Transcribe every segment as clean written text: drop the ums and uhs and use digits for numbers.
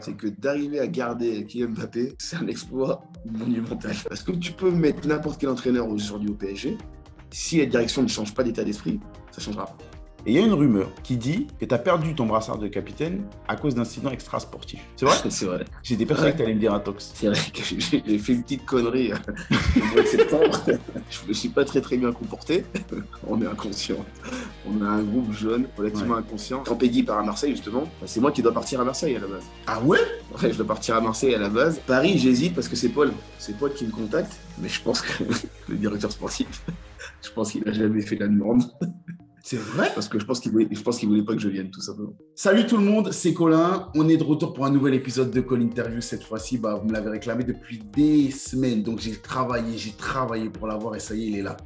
C'est que d'arriver à garder Kylian Mbappé, c'est un exploit monumental. Parce que tu peux mettre n'importe quel entraîneur aujourd'hui au PSG, si la direction ne change pas d'état d'esprit, ça ne changera pas. Et il y a une rumeur qui dit que tu as perdu ton brassard de capitaine à cause d'incidents extrasportifs. C'est vrai? C'est vrai. J'étais persuadé que tu allais me dire un tox. C'est vrai que j'ai fait une petite connerie au mois de septembre. Je ne me suis pas très bien comporté. On est inconscient. On a un groupe jeune, relativement inconscient. Quand Peggy part à Marseille, justement, c'est moi qui dois partir à Marseille à la base. Ah ouais? Ouais, je dois partir à Marseille à la base. Paris, j'hésite parce que c'est Paul. C'est Paul qui me contacte. Mais je pense que le directeur sportif, je pense qu'il n'a jamais fait la demande. C'est vrai? Parce que je pense qu'il voulait pas que je vienne, tout simplement. Salut tout le monde, c'est Colin. On est de retour pour un nouvel épisode de Call Interview. Cette fois-ci, vous me l'avez réclamé depuis des semaines. Donc j'ai travaillé pour l'avoir et ça y est, il est là.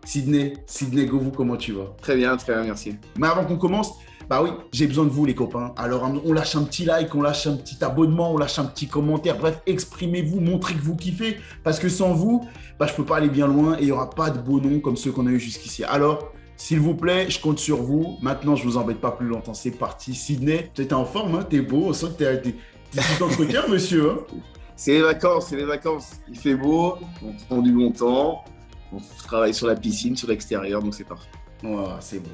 Sydney Govou, comment tu vas? Très bien, merci. Mais avant qu'on commence, oui, j'ai besoin de vous les copains. Alors on lâche un petit like, on lâche un petit abonnement, on lâche un petit commentaire. Bref, exprimez-vous, montrez que vous kiffez. Parce que sans vous, je peux pas aller bien loin et il n'y aura pas de beaux noms comme ceux qu'on a eu jusqu'ici. Alors, s'il vous plaît, je compte sur vous. Maintenant, je vous embête pas plus longtemps. C'est parti. Sydney, tu es en forme, hein? T'es beau. On sent que t'es tout entretien, monsieur. Hein? C'est les vacances. Il fait beau, on prend du bon temps. On travaille sur la piscine, sur l'extérieur, donc c'est parfait. Oh, c'est beau.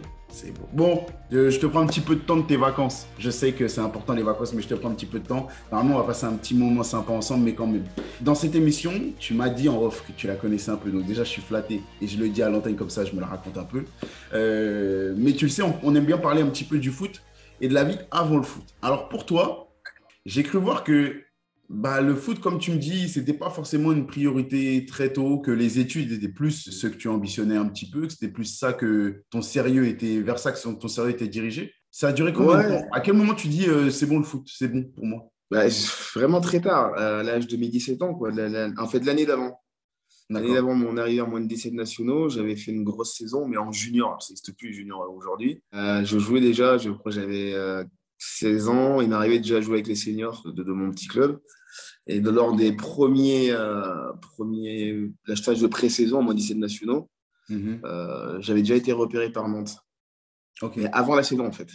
Bon, je te prends un petit peu de temps de tes vacances. Je sais que c'est important les vacances, mais je te prends un petit peu de temps. Normalement, on va passer un petit moment sympa ensemble, mais quand même. Dans cette émission, tu m'as dit en off que tu la connaissais un peu. Donc déjà, je suis flatté. Et je le dis à l'antenne comme ça, je me la raconte un peu. Mais tu le sais, on aime bien parler un petit peu du foot et de la vie avant le foot. Alors pour toi, j'ai cru voir que le foot, comme tu me dis, c'était pas forcément une priorité très tôt, que les études étaient plus ce que tu ambitionnais un petit peu, que c'était plus ça que ton sérieux était, vers ça que ton sérieux était dirigé. Ça a duré combien de temps? À quel moment tu dis c'est bon le foot, c'est bon pour moi? Vraiment très tard, à l'âge de mes 17 ans, quoi. En fait, l'année d'avant. L'année d'avant mon arrivée en moins de 17 nationaux, j'avais fait une grosse saison, mais en junior. Alors, ça n'existe plus junior aujourd'hui. Je jouais déjà, je crois que j'avais 16 ans. Il m'arrivait déjà à jouer avec les seniors de mon petit club. Et lors des premiers stages de pré-saison en moins de 17 nationaux, j'avais déjà été repéré par Nantes. Okay. Mais avant la saison, en fait.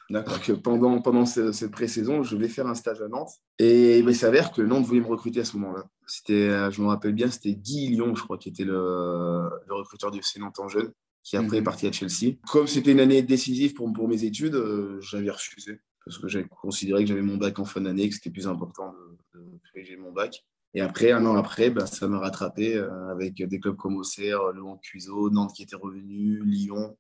D'accord. Donc, pendant cette pré-saison, je vais faire un stage à Nantes. Et il s'avère que Nantes voulait me recruter à ce moment-là. Je me rappelle bien, c'était Guy Lyon, je crois, qui était le recruteur du FC Nantes en jeune, qui après est parti à Chelsea. Comme c'était une année décisive pour mes études, j'avais refusé. Parce que j'avais considéré que j'avais mon bac en fin d'année, que c'était plus important de j'ai mon bac. Et après, un an après, ça m'a rattrapé avec des clubs comme Auxerre, Le Mans Cuiseaux, Nantes qui était revenu, Lyon.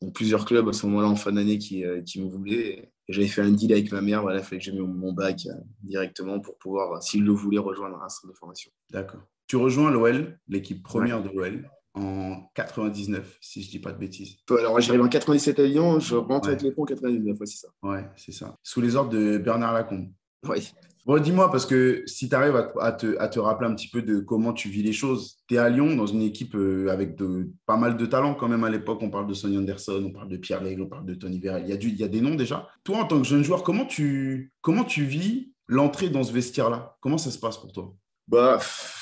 Donc plusieurs clubs à ce moment-là en fin d'année qui me voulaient. Et j'avais fait un deal avec ma mère, il fallait que j'ai mis mon bac directement pour pouvoir, s'il le voulait, rejoindre un centre de formation. D'accord. Tu rejoins l'OL, l'équipe première de l'OL, en 99, si je ne dis pas de bêtises. Alors, j'arrive en 97 à Lyon, je rentre avec les ponts en 99, c'est ça. Ouais, c'est ça. Sous les ordres de Bernard Lacombe. Oui. Bon, dis-moi, parce que si tu arrives à te rappeler un petit peu de comment tu vis les choses, tu es à Lyon dans une équipe avec pas mal de talents quand même à l'époque. On parle de Sonny Anderson, on parle de Pierre Lègle, on parle de Tony Vérel. Il y a des noms déjà. Toi, en tant que jeune joueur, comment tu vis l'entrée dans ce vestiaire-là? Comment ça se passe pour toi?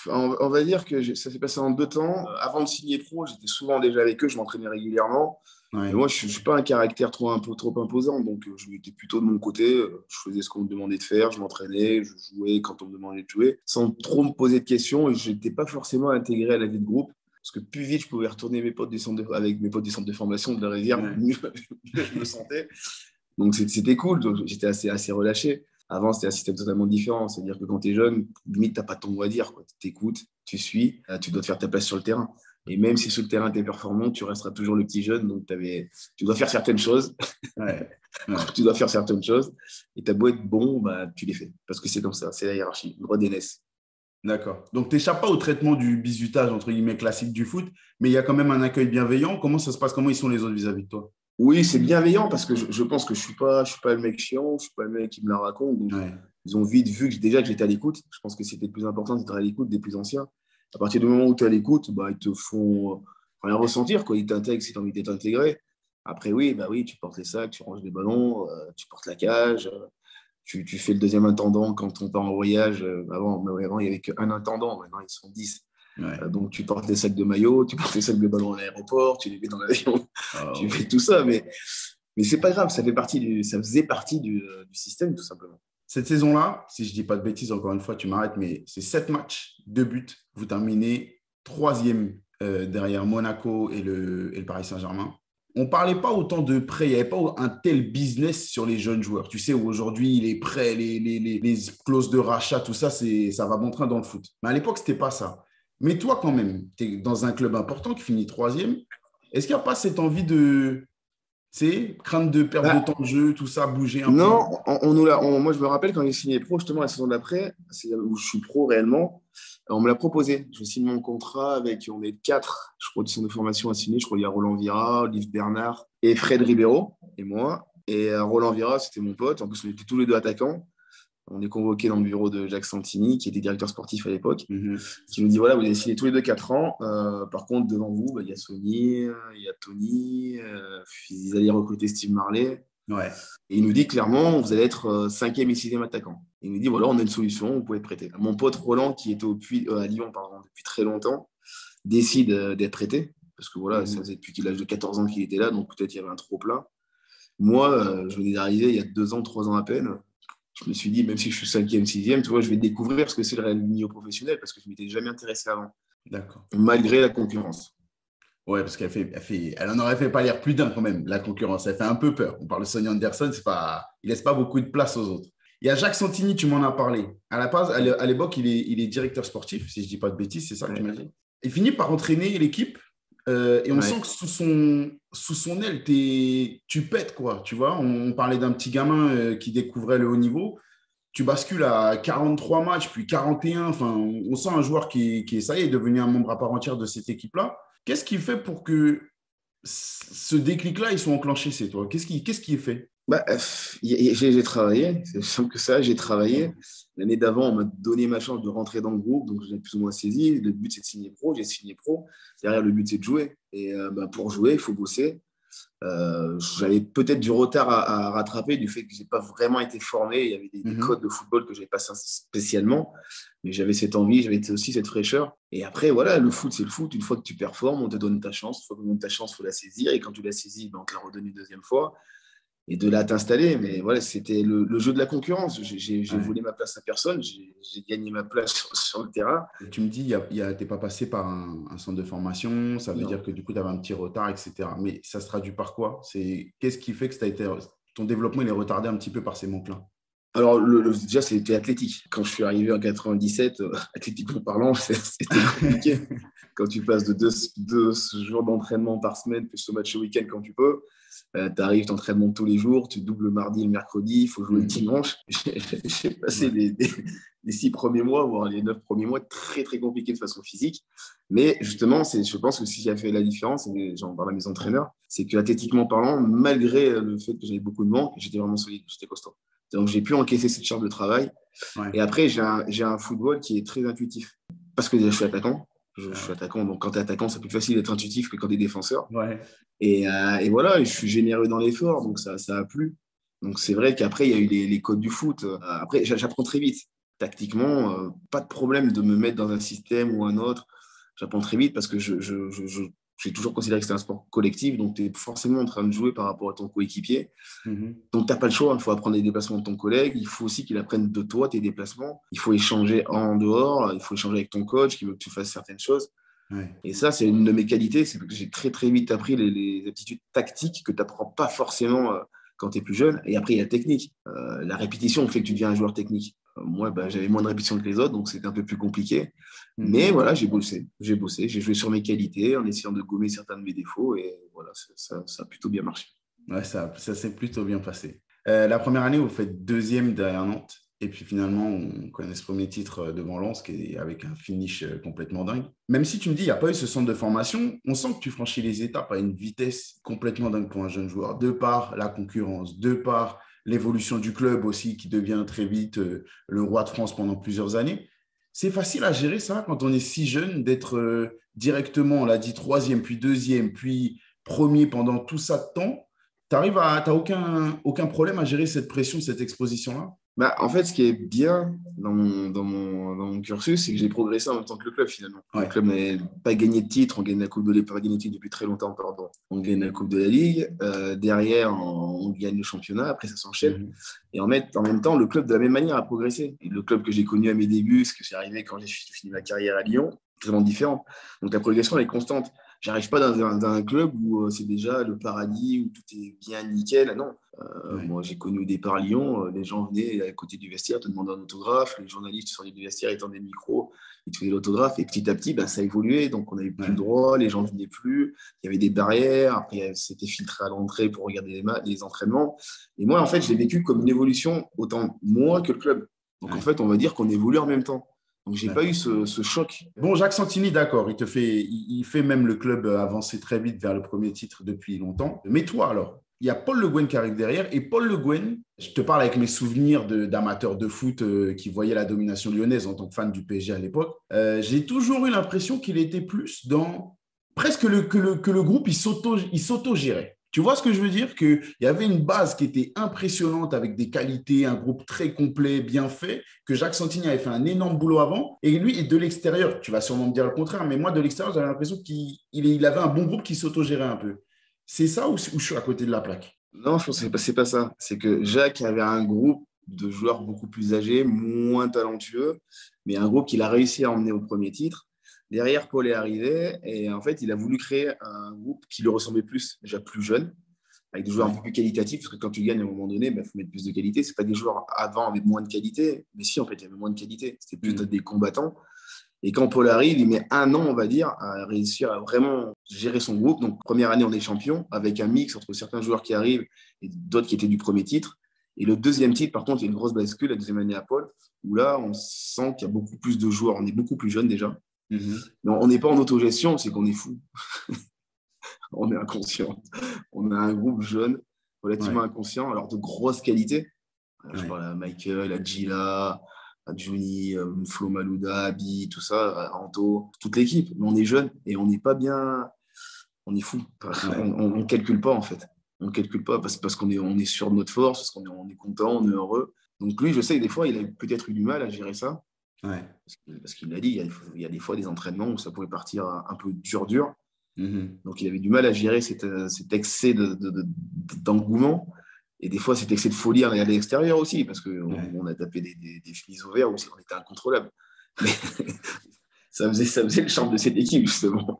On va dire que ça s'est passé en 2 temps. Avant de signer pro, j'étais souvent déjà avec eux, je m'entraînais régulièrement. Ouais. Mais moi, je ne suis pas un caractère trop imposant, donc je m'étais plutôt de mon côté. Je faisais ce qu'on me demandait de faire, je m'entraînais, je jouais quand on me demandait de jouer, sans trop me poser de questions. Et je n'étais pas forcément intégré à la vie de groupe, parce que plus vite je pouvais retourner avec mes potes du centre de formation de la Rivière, mieux je me sentais. Donc c'était cool, donc j'étais assez relâché. Avant, c'était un système totalement différent. C'est-à-dire que quand tu es jeune, limite, tu n'as pas ton mot à dire. Tu écoutes, tu suis, tu dois te faire ta place sur le terrain. Et même si sur le terrain, tu es performant, tu resteras toujours le petit jeune. Donc, tu dois faire certaines choses. Tu dois faire certaines choses. Et tu as beau être bon, tu les fais. Parce que c'est comme ça, c'est la hiérarchie, le droit d'aînesse. D'accord. Donc, tu n'échappes pas au traitement du bizutage, entre guillemets, classique du foot, mais il y a quand même un accueil bienveillant. Comment ça se passe? Comment ils sont les autres vis-à-vis de toi? Oui, c'est bienveillant parce que je pense que je suis pas le mec chiant, je suis pas le mec qui me la raconte. Donc, ils ont vite vu que j'étais à l'écoute. Je pense que c'était le plus important d'être à l'écoute des plus anciens. À partir du moment où tu es à l'écoute, ils te font rien ressentir, quoi. Ils t'intègrent si tu as envie d'être intégré. Après, oui, tu portes les sacs, tu ranges les ballons, tu portes la cage, tu fais le deuxième intendant quand on part en voyage. Avant, il n'y avait qu'un intendant, maintenant ils sont 10. Donc, tu portes les sacs de maillot, tu portes les sacs de ballons à l'aéroport, tu les mets dans l'avion, tu fais tout ça. Mais c'est pas grave, ça faisait partie du système, tout simplement. Cette saison-là, si je ne dis pas de bêtises, encore une fois, tu m'arrêtes, mais c'est 7 matchs, 2 buts. Vous terminez troisième derrière Monaco et le Paris Saint-Germain. On ne parlait pas autant de prêts, il n'y avait pas un tel business sur les jeunes joueurs. Tu sais, aujourd'hui, les prêts, les clauses de rachat, tout ça, ça va bon train dans le foot. Mais à l'époque, ce n'était pas ça. Mais toi, quand même, tu es dans un club important qui finit troisième. Est-ce qu'il n'y a pas cette envie de, tu sais, crainte de perdre de temps de jeu, tout ça, bouger un peu? Non, moi je me rappelle quand j'ai signé pro, justement la saison d'après, c'est où je suis pro réellement, on me l'a proposé. Je signe mon contrat avec, on est 4, je crois, du centre de formation à signer. Je crois qu'il y a Roland Vira, Olive Bernard et Fred Ribeiro et moi. Et Roland Vira, c'était mon pote. En plus, on était tous les deux attaquants. On est convoqués dans le bureau de Jacques Santini, qui était directeur sportif à l'époque, qui nous dit voilà, vous avez signé tous les deux 4 ans. Par contre, devant vous, il y a Sonny, il y a Tony, ils allaient recruter Steve Marley. Ouais. Et il nous dit clairement, vous allez être 5e et 6e attaquant. Il nous dit voilà, on a une solution, vous pouvez être prêté. Mon pote Roland, qui était à Lyon depuis très longtemps, décide d'être prêté. Parce que voilà, ça faisait depuis l'âge de 14 ans qu'il était là, donc peut-être il y avait un trop-plein. Moi, je venais d'arriver il y a 2 ans, 3 ans à peine. Je me suis dit, même si je suis 5e, 6e, tu vois, je vais découvrir ce que c'est le réel milieu professionnel parce que je ne m'étais jamais intéressé avant. D'accord. Malgré la concurrence. Ouais, parce elle en aurait fait pas l'air plus d'un quand même, la concurrence. Elle fait un peu peur. On parle de Sonny Anderson, il laisse pas beaucoup de place aux autres. Il y a Jacques Santini, tu m'en as parlé. À l'époque, il est directeur sportif, si je ne dis pas de bêtises, c'est ça que tu m'as dit. Il finit par entraîner l'équipe. Et on sent que sous son aile, tu pètes, quoi. Tu vois, on parlait d'un petit gamin qui découvrait le haut niveau. Tu bascules à 43 matchs, puis 41. Enfin, on sent un joueur qui ça y est, devenu un membre à part entière de cette équipe-là. Qu'est-ce qui fait pour que ce déclic-là, il soit enclenché, c'est toi? Qu'est-ce qui est fait? J'ai travaillé, c'est simple que ça, j'ai travaillé. L'année d'avant, on m'a donné ma chance de rentrer dans le groupe, donc j'ai plus ou moins saisi. Le but, c'est de signer pro, j'ai signé pro. Derrière, le but, c'est de jouer. Et pour jouer, il faut bosser. J'avais peut-être du retard à rattraper du fait que je n'ai pas vraiment été formé. Il y avait des codes de football que je n'avais pas spécialement, mais j'avais cette envie, j'avais aussi cette fraîcheur. Et après, voilà, le foot, c'est le foot. Une fois que tu performes, on te donne ta chance. Une fois qu'on te donne ta chance, il faut la saisir. Et quand tu la saisis, on te la redonne une deuxième fois. Et de là t'installer. Mais voilà, c'était le jeu de la concurrence. J'ai volé ma place à personne. J'ai gagné ma place sur le terrain. Et tu me dis, tu n'es pas passé par un centre de formation. Ça veut dire que du coup, tu avais un petit retard, etc. Mais ça se traduit par quoi? Qu'est-ce qui fait que ton développement il est retardé un petit peu par ces manques-là? Alors, déjà, c'était athlétique. Quand je suis arrivé en 97, athlétiquement parlant, c'était compliqué. Quand tu passes de 2 jours d'entraînement par semaine, plus au match au week-end quand tu peux, tu arrives, tu entraînements tous les jours, tu doubles le mardi, le mercredi, il faut jouer le dimanche. J'ai passé les 6 premiers mois, voire les 9 premiers mois, très, très compliqués de façon physique. Mais justement, je pense que ce qui a fait la différence, et j'en parle à mes entraîneurs, c'est qu'athlétiquement parlant, malgré le fait que j'avais beaucoup de manques, j'étais vraiment solide, j'étais costaud. Donc, j'ai pu encaisser cette charge de travail. Ouais. Et après, j'ai un football qui est très intuitif. Parce que déjà, je suis attaquant. Je suis attaquant. Donc, quand tu es attaquant, c'est plus facile d'être intuitif que quand tu es défenseur. Ouais. Et voilà, je suis généreux dans l'effort. Donc, ça a plu. Donc, c'est vrai qu'après, il y a eu les codes du foot. Après, j'apprends très vite. Tactiquement, pas de problème de me mettre dans un système ou un autre. J'apprends très vite parce que j'ai toujours considéré que c'était un sport collectif, donc tu es forcément en train de jouer par rapport à ton coéquipier. Donc, tu n'as pas le choix, il faut apprendre les déplacements de ton collègue, il faut aussi qu'il apprenne de toi, tes déplacements. Il faut échanger en dehors, il faut échanger avec ton coach qui veut que tu fasses certaines choses. Ouais. Et ça, c'est une de mes qualités, c'est que j'ai très, très vite appris les aptitudes tactiques que tu n'apprends pas forcément quand tu es plus jeune. Et après, il y a la technique. La répétition fait que tu deviens un joueur technique. Moi, j'avais moins de répétitions que les autres, donc c'était un peu plus compliqué. Mais voilà, j'ai bossé. J'ai joué sur mes qualités en essayant de gommer certains de mes défauts. Et voilà, ça a plutôt bien marché. Ouais, ça s'est plutôt bien passé. La première année, vous faites 2e derrière Nantes. Et puis finalement, on connaît ce premier titre devant Lens, qui est avec un finish complètement dingue. Même si tu me dis, il n'y a pas eu ce centre de formation, on sent que tu franchis les étapes à une vitesse complètement dingue pour un jeune joueur. De par la concurrence, de par l'évolution du club aussi, qui devient très vite le roi de France pendant plusieurs années. C'est facile à gérer ça quand on est si jeune, d'être directement, on l'a dit, 3e, puis 2e, puis 1er pendant tout ça de temps. Tu n'as aucun problème à gérer cette pression, cette exposition-là? Bah, en fait, ce qui est bien dans mon cursus, c'est que j'ai progressé en même temps que le club, finalement. Le Ouais. club n'a pas gagné de titre, on gagne la Coupe de pas gagné de titre depuis très longtemps, pardon. On gagne la Coupe de la Ligue, derrière, on gagne le championnat, après ça s'enchaîne. Mhm. Et en même temps, le club, de la même manière, a progressé. Et le club que j'ai connu à mes débuts, ce que c'est arrivé quand j'ai fini ma carrière à Lyon, totalement différent. Donc la progression, elle est constante. J'arrive pas dans un club où c'est déjà le paradis, où tout est bien nickel. Non. Ouais. Moi, j'ai connu au départ Lyon, les gens venaient à côté du vestiaire te demander un autographe, les journalistes sortaient du vestiaire, ils tendaient le micro, ils te faisaient l'autographe, et petit à petit, ben, ça a évolué, donc on n'avait plus le Ouais. droit, les gens ne venaient plus, il y avait des barrières, après c'était filtré à l'entrée pour regarder les entraînements. Et moi, en fait, je l'ai vécu comme une évolution, autant moi que le club. Donc en Ouais. fait, on va dire qu'on évolue en même temps. Donc j'ai pas eu D'accord. ce choc. Bon, Jacques Santini, d'accord, il fait même le club avancer très vite vers le premier titre depuis longtemps. Mais toi, alors, il y a Paul Le Guen qui arrive derrière. Et Paul Le Guen, je te parle avec mes souvenirs d'amateurs de foot qui voyaient la domination lyonnaise en tant que fan du PSG à l'époque. J'ai toujours eu l'impression qu'il était plus dans presque que le groupe, il s'auto-gérait. Tu vois ce que je veux dire? Qu'il y avait une base qui était impressionnante avec des qualités, un groupe très complet, bien fait, que Jacques Santini avait fait un énorme boulot avant. Et lui, de l'extérieur, tu vas sûrement me dire le contraire, mais moi, de l'extérieur, j'avais l'impression qu'il avait un bon groupe qui s'autogérait un peu. C'est ça ou je suis à côté de la plaque? Non, je pense que c'est pas ça. C'est que Jacques avait un groupe de joueurs beaucoup plus âgés, moins talentueux, mais un groupe qu'il a réussi à emmener au premier titre. Derrière, Paul est arrivé et en fait, il a voulu créer un groupe qui lui ressemblait plus, déjà plus jeune, avec des joueurs un Ouais. peu plus qualitatifs, parce que quand tu gagnes à un moment donné, il faut mettre plus de qualité. C'est pas des joueurs avant avec moins de qualité, mais si, en fait, il y avait moins de qualité. C'était plus Mm. des combattants. Et quand Paul arrive, il met un an, on va dire, à réussir à vraiment gérer son groupe. Donc, première année, on est champion, avec un mix entre certains joueurs qui arrivent et d'autres qui étaient du premier titre. Et le deuxième titre, par contre, il y a une grosse bascule, la deuxième année à Paul, où là, on sent qu'il y a beaucoup plus de joueurs. On est beaucoup plus jeunes déjà. Mhm. Mais on n'est pas en autogestion, c'est qu'on est fou. On est inconscient. On a un groupe jeune, relativement Ouais. inconscient, alors de grosses qualités. Je Ouais. parle à Michael, à Gila, à Juni, Flo Malouda, Abi, tout ça, à Anto, toute l'équipe. Mais on est jeune et on n'est pas bien, on est fou. Ouais. On ne calcule pas en fait. On ne calcule pas parce on est sûr de notre force, parce qu'on est content, on est heureux. Donc lui, je sais que des fois, il a peut-être eu du mal à gérer ça. Ouais. Parce qu'il l'a dit, il y a des fois des entraînements où ça pouvait partir un peu dur. Mhm. Donc il avait du mal à gérer cet excès d'engouement. Et des fois, cet excès de folie à l'extérieur aussi, parce qu'on Ouais. on a tapé des fuseaux ouverts où on était incontrôlable. Mais ça faisait le charme de cette équipe, justement.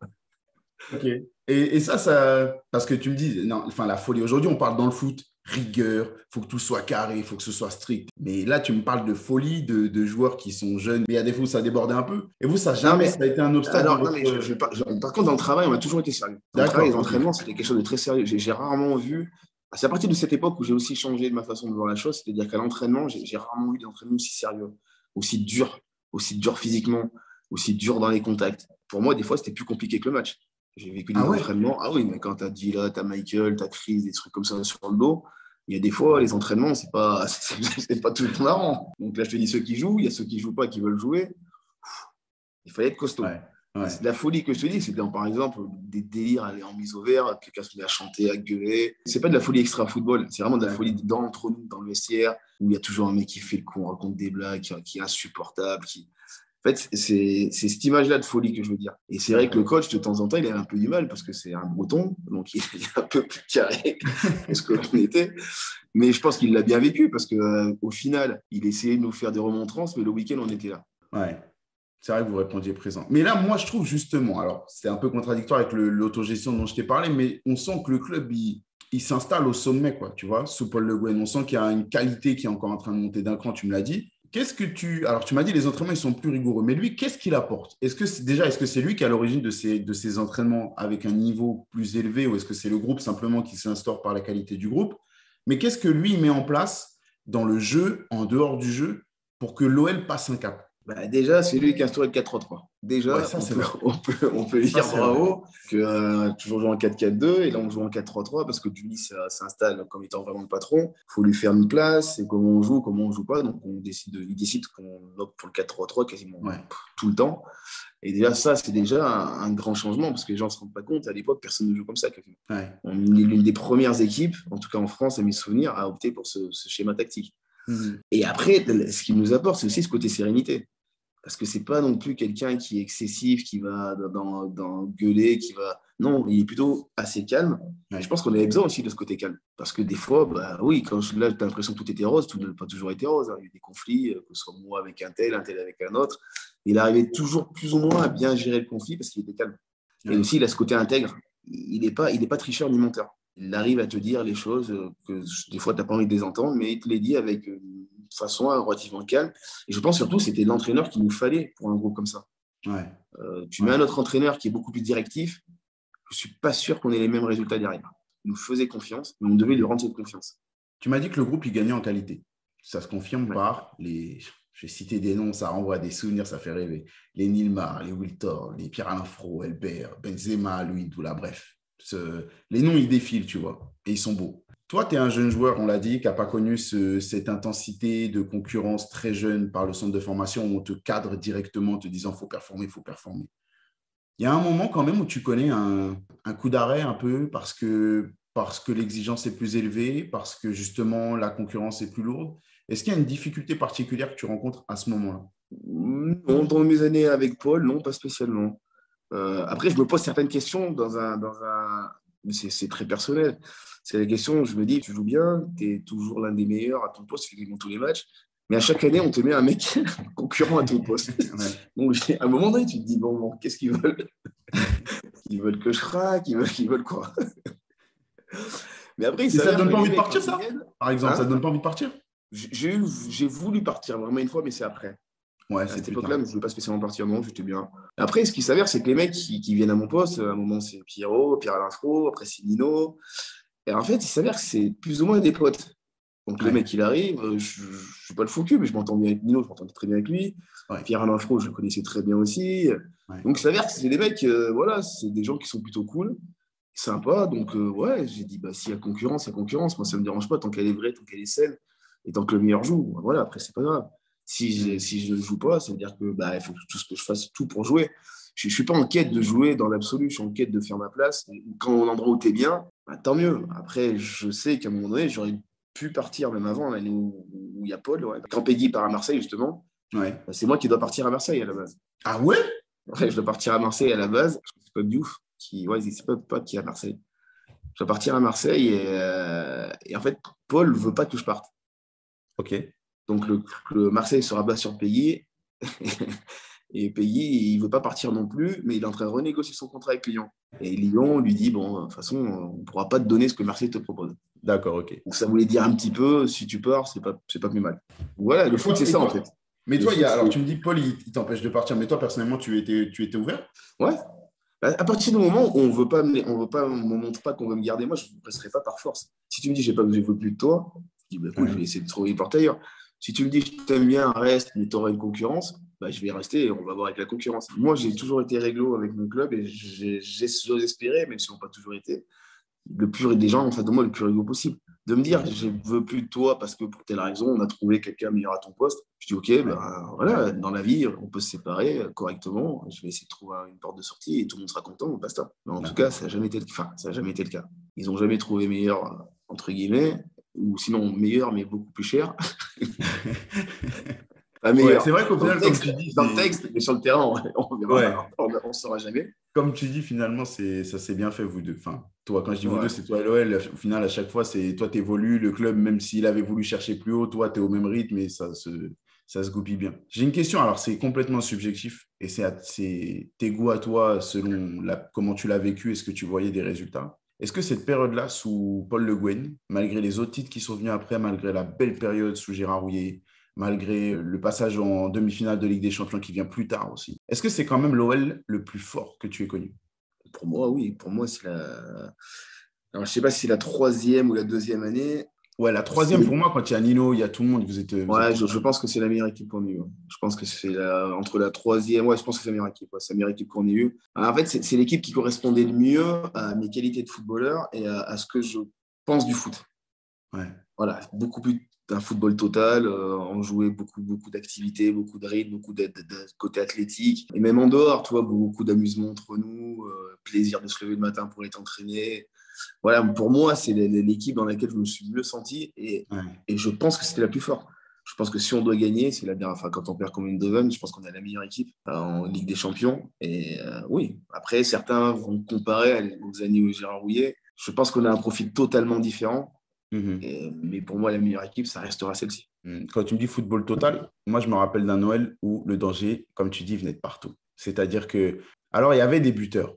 Ok. Et ça, parce que tu me dis, non, enfin, la folie. Aujourd'hui, on parle dans le foot, rigueur, il faut que tout soit carré, il faut que ce soit strict. Mais là, tu me parles de folie, de joueurs qui sont jeunes, mais il y a des fois où ça débordait un peu. Et vous, ça Non, jamais, mais, ça a été un obstacle dans non, mais votre. par contre, dans le travail, on a toujours été sérieux. Dans le travail, les D'accord, ok. entraînements, c'était quelque chose de très sérieux. J'ai rarement vu. C'est à partir de cette époque où j'ai aussi changé de ma façon de voir la chose, c'est-à-dire qu'à l'entraînement, j'ai rarement eu d'entraînement aussi sérieux, aussi dur physiquement, aussi dur dans les contacts. Pour moi, des fois, c'était plus compliqué que le match. J'ai vécu Ah des ouais? entraînements. Ah oui, mais quand tu as Gila, tu as Michael, tu as Chris, des trucs comme ça sur le dos, il y a des fois, les entraînements, c'est pas, c'est pas tout le temps marrant. Donc là, je te dis ceux qui jouent, il y a ceux qui jouent pas, qui veulent jouer. Il fallait être costaud. Ouais, Et ouais. la folie que je te dis, c'est par exemple des délires aller en mise au vert, quelqu'un se met à chanter, à gueuler. C'est pas de la folie extra football, c'est vraiment de la folie D'accord. entre nous, dans le vestiaire, où il y a toujours un mec qui fait le con, raconte des blagues, qui est insupportable. En fait, c'est cette image-là de folie que je veux dire. Et c'est vrai que le D'accord. coach, de temps en temps, il avait un peu du mal parce que c'est un breton, donc il est un peu plus carré que ce que l'on était. Mais je pense qu'il l'a bien vécu parce qu'au final, il essayait de nous faire des remontrances, mais le week-end, on était là. Ouais. C'est vrai que vous répondiez présent. Mais là, moi, je trouve justement, alors, c'est un peu contradictoire avec l'autogestion dont je t'ai parlé, mais on sent que le club, il s'installe au sommet, quoi, tu vois, sous Paul Le Guen. On sent qu'il y a une qualité qui est encore en train de monter d'un cran, tu me l'as dit. Alors, tu m'as dit les entraînements, ils sont plus rigoureux, mais lui, qu'est-ce qu'il apporte? Est-ce que c'est lui qui est à l'origine de ces entraînements avec un niveau plus élevé, ou est-ce que c'est le groupe simplement qui s'instaure par la qualité du groupe? Mais qu'est-ce que lui, il met en place dans le jeu, en dehors du jeu, pour que l'OL passe un cap? Bah, déjà, c'est lui qui a instauré le 4-3-3. Ouais, Déjà, ça, c'est vrai. on peut lui Ça, dire c'est vrai. bravo que toujours jouer en 4-4-2 et là on joue en 4-3-3 parce que Juni s'installe comme étant vraiment le patron. Il faut lui faire une place et comment on joue pas. Donc il décide qu'on opte pour le 4-3-3 quasiment Ouais. tout le temps. Et déjà, ça, c'est déjà un grand changement parce que les gens ne se rendent pas compte. À l'époque, personne ne joue comme ça. Quasiment. Ouais. On est l'une des premières équipes, en tout cas en France, à mes souvenirs, à opter pour ce schéma tactique. Et après, ce qu'il nous apporte, c'est aussi ce côté sérénité. Parce que c'est pas non plus quelqu'un qui est excessif, qui va dans gueuler, qui va... Non, il est plutôt assez calme. Et je pense qu'on avait besoin aussi de ce côté calme. Parce que des fois, bah oui, là, tu as l'impression que tout était rose, tout n'a pas toujours été rose. Hein. Il y a eu des conflits, que ce soit moi avec un tel avec un autre. Il arrivait toujours plus ou moins à bien gérer le conflit parce qu'il était calme. Et aussi, il a ce côté intègre. Il n'est pas tricheur ni menteur. Il arrive à te dire les choses que des fois, tu n'as pas envie de les entendre, mais il te les dit avec une façon relativement calme. Et je pense surtout que c'était l'entraîneur qu'il nous fallait pour un groupe comme ça. Tu mets un autre entraîneur qui est beaucoup plus directif, je ne suis pas sûr qu'on ait les mêmes résultats derrière. Il nous faisait confiance, mais on devait lui rendre cette confiance. Tu m'as dit que le groupe, il gagnait en qualité. Ça se confirme par les... Je vais citer des noms, ça renvoie à des souvenirs, ça fait rêver. Les Nilmar, les Wiltor, les Pierre-Alain Fro, Elbert, Benzema, Louis Doula, bref. Les noms, ils défilent, tu vois, et ils sont beaux. Toi, tu es un jeune joueur, on l'a dit, qui n'a pas connu cette intensité de concurrence très jeune par le centre de formation où on te cadre directement en te disant « faut performer, il faut performer ». Il y a un moment quand même où tu connais un coup d'arrêt un peu parce que l'exigence est plus élevée, parce que justement la concurrence est plus lourde. Est-ce qu'il y a une difficulté particulière que tu rencontres à ce moment-là? Non, dans mes années avec Paul, non, pas spécialement. Après, je me pose certaines questions c'est très personnel. C'est la question, je me dis, tu joues bien, tu es toujours l'un des meilleurs à ton poste, tu fais dans tous les matchs, mais à chaque année, on te met un mec concurrent à ton poste. Donc, à un moment donné, tu te dis, bon qu'est-ce qu'ils veulent? Ils veulent que je craque, ils veulent quoi? Mais après, ça ne donne pas envie de partir, ça? Par exemple, ça ne donne pas envie de partir? J'ai voulu partir vraiment une fois, mais c'est après. Ouais, à cette époque-là, je ne voulais pas spécialement partir. Non, j'étais bien. Après, ce qui s'avère, c'est que les mecs qui viennent à mon poste, à un moment, c'est Pierre-Alain Fro, après, c'est Nino. Et en fait, il s'avère que c'est plus ou moins des potes. Donc, le mec, il arrive, je ne suis pas le faux cul, mais je m'entends bien avec Nino, je m'entendais très bien avec lui. Pierre-Alain Fro, je le connaissais très bien aussi. Donc, il s'avère que c'est des mecs, voilà, c'est des gens qui sont plutôt cool, sympas. Donc, ouais, j'ai dit, bah, s'il y a concurrence, il y a concurrence. Moi, ça ne me dérange pas tant qu'elle est vraie, tant qu'elle est saine, et tant que le meilleur joue. Voilà, après, c'est pas grave. Si je ne joue pas, ça veut dire que il faut que je fasse tout pour jouer. Je ne suis pas en quête de jouer dans l'absolu, je suis en quête de faire ma place. Et quand on l'endroit où tu es bien, bah, tant mieux. Après, je sais qu'à un moment donné, j'aurais pu partir même avant, l'année où il y a Paul. Ouais. Quand Peggy part à Marseille, justement, bah, c'est moi qui dois partir à Marseille à la base. Ah ouais? Ouais, je dois partir à Marseille à la base. C'est pas Diouf c'est pas Pop qui est à Marseille. Je dois partir à Marseille et en fait, Paul ne veut pas que je parte. Ok. Donc, le Marseille se rabat sur Payet. Et Payet, il ne veut pas partir non plus, mais il est en train de renégocier son contrat avec Lyon. Et Lyon lui dit, bon, de toute façon, on ne pourra pas te donner ce que Marseille te propose. D'accord, ok. Donc, ça voulait dire un petit peu, si tu pars, c'est pas plus mal. Voilà, le foot, c'est ça, en fait. Mais toi, alors tu me dis que Paul, il t'empêche de partir, mais toi, personnellement, tu étais ouvert? Ouais. À partir du moment où on me montre pas qu'on veut me garder, moi, je ne resterai pas par force. Si tu me dis, je veux plus de toi, je dis, bah, cool, je vais essayer de trouver une porte ailleurs. Si tu me dis, je t'aime bien, reste, mais tu auras une concurrence, bah, je vais rester et on va voir avec la concurrence. Moi, j'ai toujours été réglo avec mon club et j'ose espérer, même si on n'a pas toujours été, le plus des gens en face de moi le plus réglo possible. De me dire, je ne veux plus de toi parce que pour telle raison, on a trouvé quelqu'un meilleur à ton poste. Je dis, OK, bah, voilà, dans la vie, on peut se séparer correctement. Je vais essayer de trouver une porte de sortie et tout le monde sera content, basta. Mais en tout cas, ça n'a jamais été le cas. Ils n'ont jamais trouvé meilleur, entre guillemets, ou sinon meilleur, mais beaucoup plus cher. Pas meilleur. Ouais, c'est vrai qu'au final, comme tu dis, dans le texte, mais sur le terrain, on verra. On ne saura jamais. Comme tu dis, finalement, ça s'est bien fait, vous deux. Enfin, toi, quand je dis vous deux, c'est toi et l'OL. Au final, à chaque fois, c'est toi, tu évolues. Le club, même s'il avait voulu chercher plus haut, toi, tu es au même rythme et ça se goupille bien. J'ai une question, alors c'est complètement subjectif et c'est tes goûts à toi selon comment tu l'as vécu et ce que tu voyais des résultats. Est-ce que cette période-là, sous Paul Le Guen, malgré les autres titres qui sont venus après, malgré la belle période sous Gérard Rouillet, malgré le passage en demi-finale de Ligue des Champions qui vient plus tard aussi, est-ce que c'est quand même l'OL le plus fort que tu aies connu? Pour moi, oui. Pour moi, c'est la... Alors, je ne sais pas si c'est la troisième ou la deuxième année. Ouais, la troisième, pour moi, quand il y a Nino, il y a tout le monde. Je pense que c'est la meilleure équipe qu'on ait eue. Je pense que c'est entre la troisième. Ouais, je pense que c'est la meilleure équipe. Ouais, c'est la meilleure équipe qu'on ait eue. En fait, c'est l'équipe qui correspondait le mieux à mes qualités de footballeur et à ce que je pense du foot. Ouais. Voilà, beaucoup plus d'un football total. On jouait beaucoup d'activités, beaucoup de rythme, beaucoup de côté athlétique. Et même en dehors, tu vois, beaucoup d'amusement entre nous, plaisir de se lever le matin pour être entraîné. Voilà, pour moi, c'est l'équipe dans laquelle je me suis mieux senti et je pense que c'était la plus forte. Je pense que si on doit gagner, c'est la dernière. Enfin, quand on perd comme Eindhoven, je pense qu'on a la meilleure équipe en Ligue des Champions. Et oui, après, certains vont comparer aux années où Gérard Rouillet. Je pense qu'on a un profil totalement différent. Mais pour moi, la meilleure équipe, ça restera celle-ci. Quand tu me dis football total, moi, je me rappelle d'un Noël où le danger, comme tu dis, venait de partout. C'est-à-dire que, alors, il y avait des buteurs.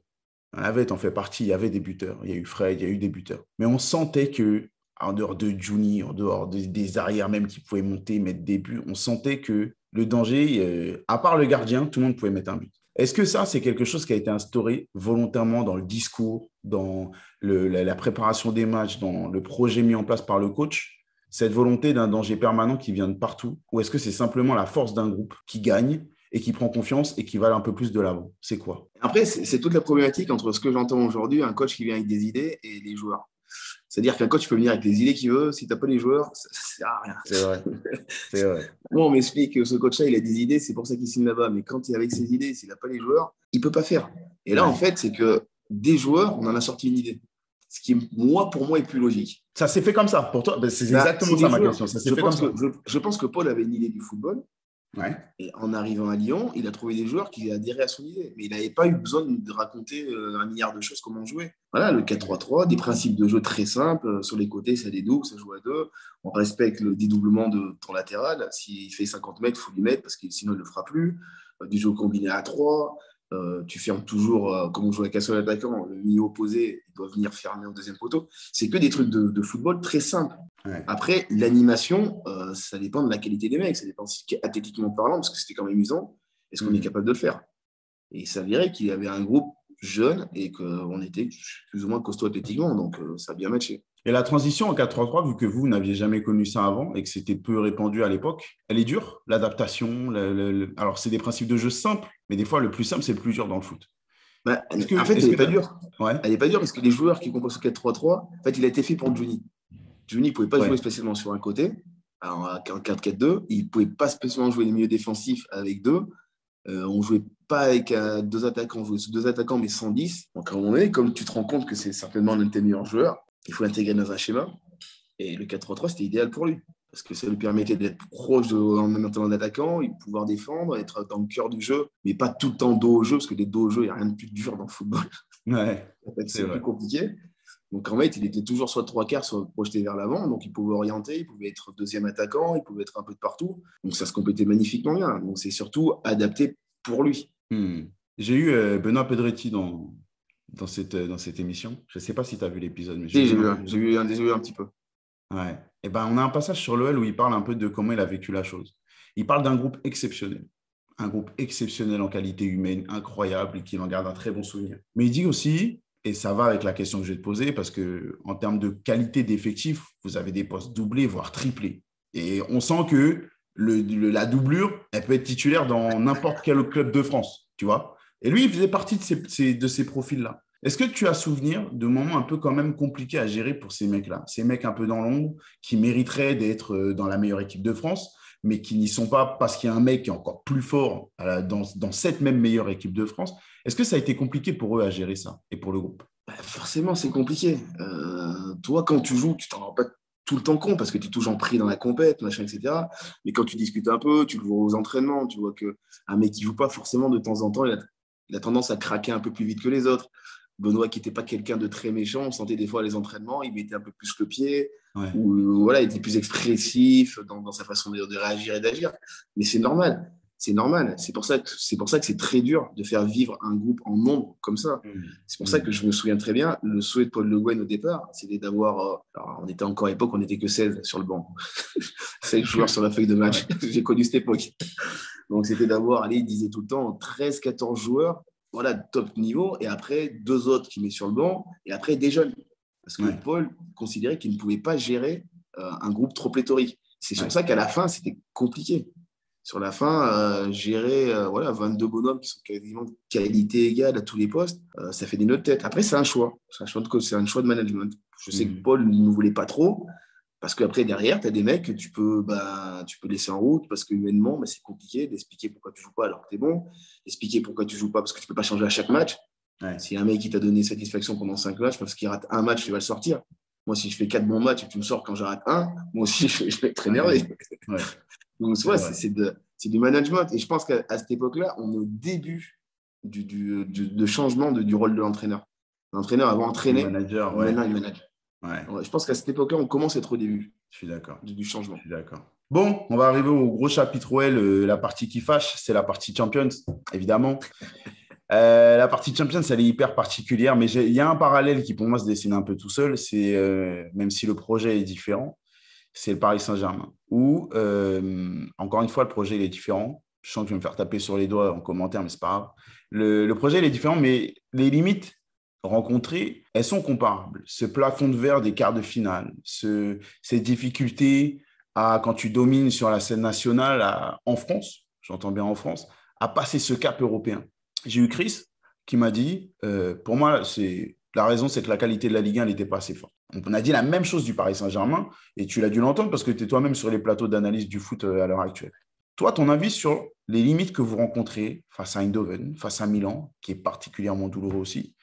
T'en fais partie, il y avait des buteurs. Il y a eu Fred, il y a eu des buteurs. Mais on sentait que, en dehors de Juni, en dehors des arrières même qui pouvaient monter, mettre des buts, on sentait que le danger, à part le gardien, tout le monde pouvait mettre un but. Est-ce que ça, c'est quelque chose qui a été instauré volontairement dans le discours, dans la préparation des matchs, dans le projet mis en place par le coach, cette volonté d'un danger permanent qui vient de partout? Ou est-ce que c'est simplement la force d'un groupe qui gagne et qui prend confiance et qui va un peu plus de l'avant? C'est quoi? Après, c'est toute la problématique entre ce que j'entends aujourd'hui, un coach qui vient avec des idées et les joueurs. C'est-à-dire qu'un coach peut venir avec les idées qu'il veut. Si tu n'as pas les joueurs, ça ne sert à rien. C'est vrai. C'est vrai. Moi, on m'explique que ce coach-là, il a des idées, c'est pour ça qu'il signe là-bas. Mais quand il est avec ses idées, s'il n'a pas les joueurs, il ne peut pas faire. Et là, en fait, c'est que des joueurs, on en a sorti une idée. Ce qui, pour moi, est plus logique. Ça s'est fait comme ça. Pour toi, c'est exactement ça ma question. Ça s'est fait comme ça. Je pense que Paul avait une idée du football. Ouais. Et en arrivant à Lyon, il a trouvé des joueurs qui adhéraient à son idée. Mais il n'avait pas eu besoin de raconter un milliard de choses comment jouer. Voilà, le 4-3-3, des principes de jeu très simples. Sur les côtés, ça dédouble, ça joue à deux. On respecte le dédoublement de ton latéral. S'il fait 50 mètres, il faut lui mettre parce que sinon, il ne le fera plus. Du jeu combiné à 3. Tu fermes toujours, comme on joue avec un seul attaquant, le milieu opposé doit venir fermer au deuxième poteau. C'est que des trucs de football très simples. Ouais. Après, l'animation, ça dépend de la qualité des mecs, ça dépend athlétiquement parlant, parce que c'était quand même amusant. Est-ce qu'on est capable de le faire? Et il s'avérait qu'il y avait un groupe jeune et qu'on était plus ou moins costaud athlétiquement, donc ça a bien matché. Et la transition en 4-3-3, vu que vous n'aviez jamais connu ça avant et que c'était peu répandu à l'époque, elle est dure, l'adaptation. Alors, c'est des principes de jeu simples, mais des fois, le plus simple, c'est le plus dur dans le foot. En fait, elle n'est pas dure. Ouais. Elle n'est pas dure parce que les joueurs qui composent ce 4-3-3, en fait, il a été fait pour Juni. Juni ne pouvait pas jouer spécialement sur un côté. Alors, en 4-4-2, il ne pouvait pas spécialement jouer les milieux défensifs avec deux. On ne jouait pas avec deux attaquants, on jouait sur deux attaquants, mais sans 10. Donc, à un moment donné, comme tu te rends compte que c'est certainement l'un de tes meilleurs joueurs, il faut l'intégrer dans un schéma. Et le 4-3-3, c'était idéal pour lui. Parce que ça lui permettait d'être proche en même temps d'attaquant, il pouvoir défendre, être dans le cœur du jeu, mais pas tout le temps dos au jeu, parce que les dos au jeu, il n'y a rien de plus dur dans le football. Ouais, en fait, c'est plus compliqué. Donc, en fait, il était toujours soit trois quarts, soit projeté vers l'avant. Donc, il pouvait orienter, il pouvait être deuxième attaquant, il pouvait être un peu de partout. Donc, ça se complétait magnifiquement bien. Donc, c'est surtout adapté pour lui. J'ai eu Benoît Pedretti dans cette émission. Je ne sais pas si tu as vu l'épisode. Mais j'ai eu un petit peu. Ouais. Et ben, on a un passage sur l'OL où il parle un peu de comment il a vécu la chose. Il parle d'un groupe exceptionnel. Un groupe exceptionnel en qualité humaine, incroyable, et qu'il en garde un très bon souvenir. Mais il dit aussi, et ça va avec la question que je vais te poser, parce qu'en termes de qualité d'effectif, vous avez des postes doublés, voire triplés. Et on sent que la doublure, elle peut être titulaire dans n'importe quel club de France, tu vois. Et lui, il faisait partie de ces profils-là. Est-ce que tu as souvenir de moments un peu quand même compliqués à gérer pour ces mecs-là? Ces mecs un peu dans l'ombre, qui mériteraient d'être dans la meilleure équipe de France, mais qui n'y sont pas parce qu'il y a un mec qui est encore plus fort dans cette même meilleure équipe de France. Est-ce que ça a été compliqué pour eux à gérer ça et pour le groupe? Forcément, c'est compliqué. Toi, quand tu joues, tu t'en rends pas tout le temps compte parce que tu es toujours pris dans la compète, machin, etc. Mais quand tu discutes un peu, tu le vois aux entraînements, tu vois qu'un mec qui joue pas forcément de temps en temps, il a tendance à craquer un peu plus vite que les autres. Benoît, qui n'était pas quelqu'un de très méchant, on sentait des fois les entraînements, il mettait un peu plus le pied, ou voilà, il était plus expressif dans sa façon de réagir et d'agir. Mais c'est normal. C'est normal. C'est pour ça que c'est très dur de faire vivre un groupe en nombre comme ça. C'est pour ça que je me souviens très bien, le souhait de Paul Le Guen au départ, c'était d'avoir. Alors, on était encore à l'époque, on n'était que 16 sur le banc. 16 joueurs sur la feuille de match. J'ai connu cette époque. Donc, c'était d'avoir, il disait tout le temps, 13-14 joueurs, voilà, top niveau, et après, 2 autres qui met sur le banc, et après, des jeunes. Parce que Paul considérait qu'il ne pouvait pas gérer un groupe trop pléthorique. C'est sur ça qu'à la fin, c'était compliqué. Sur la fin, gérer 22 bonhommes qui sont quasiment de qualité égale à tous les postes, ça fait des nœuds de tête. Après, c'est un choix. C'est un choix de management. Je sais que Paul ne voulait pas trop, parce qu'après, derrière, tu as des mecs que tu peux laisser en route, parce que humainement, c'est compliqué d'expliquer pourquoi tu ne joues pas alors que tu es bon, expliquer pourquoi tu ne joues pas parce que tu ne peux pas changer à chaque match. Si un mec qui t'a donné satisfaction pendant 5 matchs, parce qu'il rate un match, tu vas le sortir. Moi, si je fais 4 bons matchs et que tu me sors quand j'arrête un, moi aussi, je vais être énervé. Ouais. Donc, tu vois, c'est du management. Et je pense qu'à cette époque-là, on est au début de changement du rôle de l'entraîneur. L'entraîneur avant Le entraîné, manager, ouais. maintenant il manage. Ouais. Ouais, je pense qu'à cette époque-là, on commence à être au début Je suis d'accord. du changement. Je suis d'accord. Bon, on va arriver au gros chapitre ouais, la partie qui fâche, c'est la partie Champions, évidemment. La partie Champions, elle est hyper particulière, mais il y a un parallèle qui, pour moi, se dessine un peu tout seul. C'est, même si le projet est différent, c'est le Paris Saint-Germain. Où, encore une fois, le projet il est différent. Je sens que je vais me faire taper sur les doigts en commentaire, mais c'est pas grave. Le projet il est différent, mais les limites rencontrées, elles sont comparables. Ce plafond de verre des quarts de finale, ces difficultés quand tu domines sur la scène nationale en France, j'entends bien en France, à passer ce cap européen. J'ai eu Chris qui m'a dit, pour moi, la raison, c'est que la qualité de la Ligue 1 n'était pas assez forte. On a dit la même chose du Paris Saint-Germain et tu l'as dû l'entendre parce que tu es toi-même sur les plateaux d'analyse du foot à l'heure actuelle. Toi, ton avis sur les limites que vous rencontrez face à Eindhoven, face à Milan, qui est particulièrement douloureux aussi,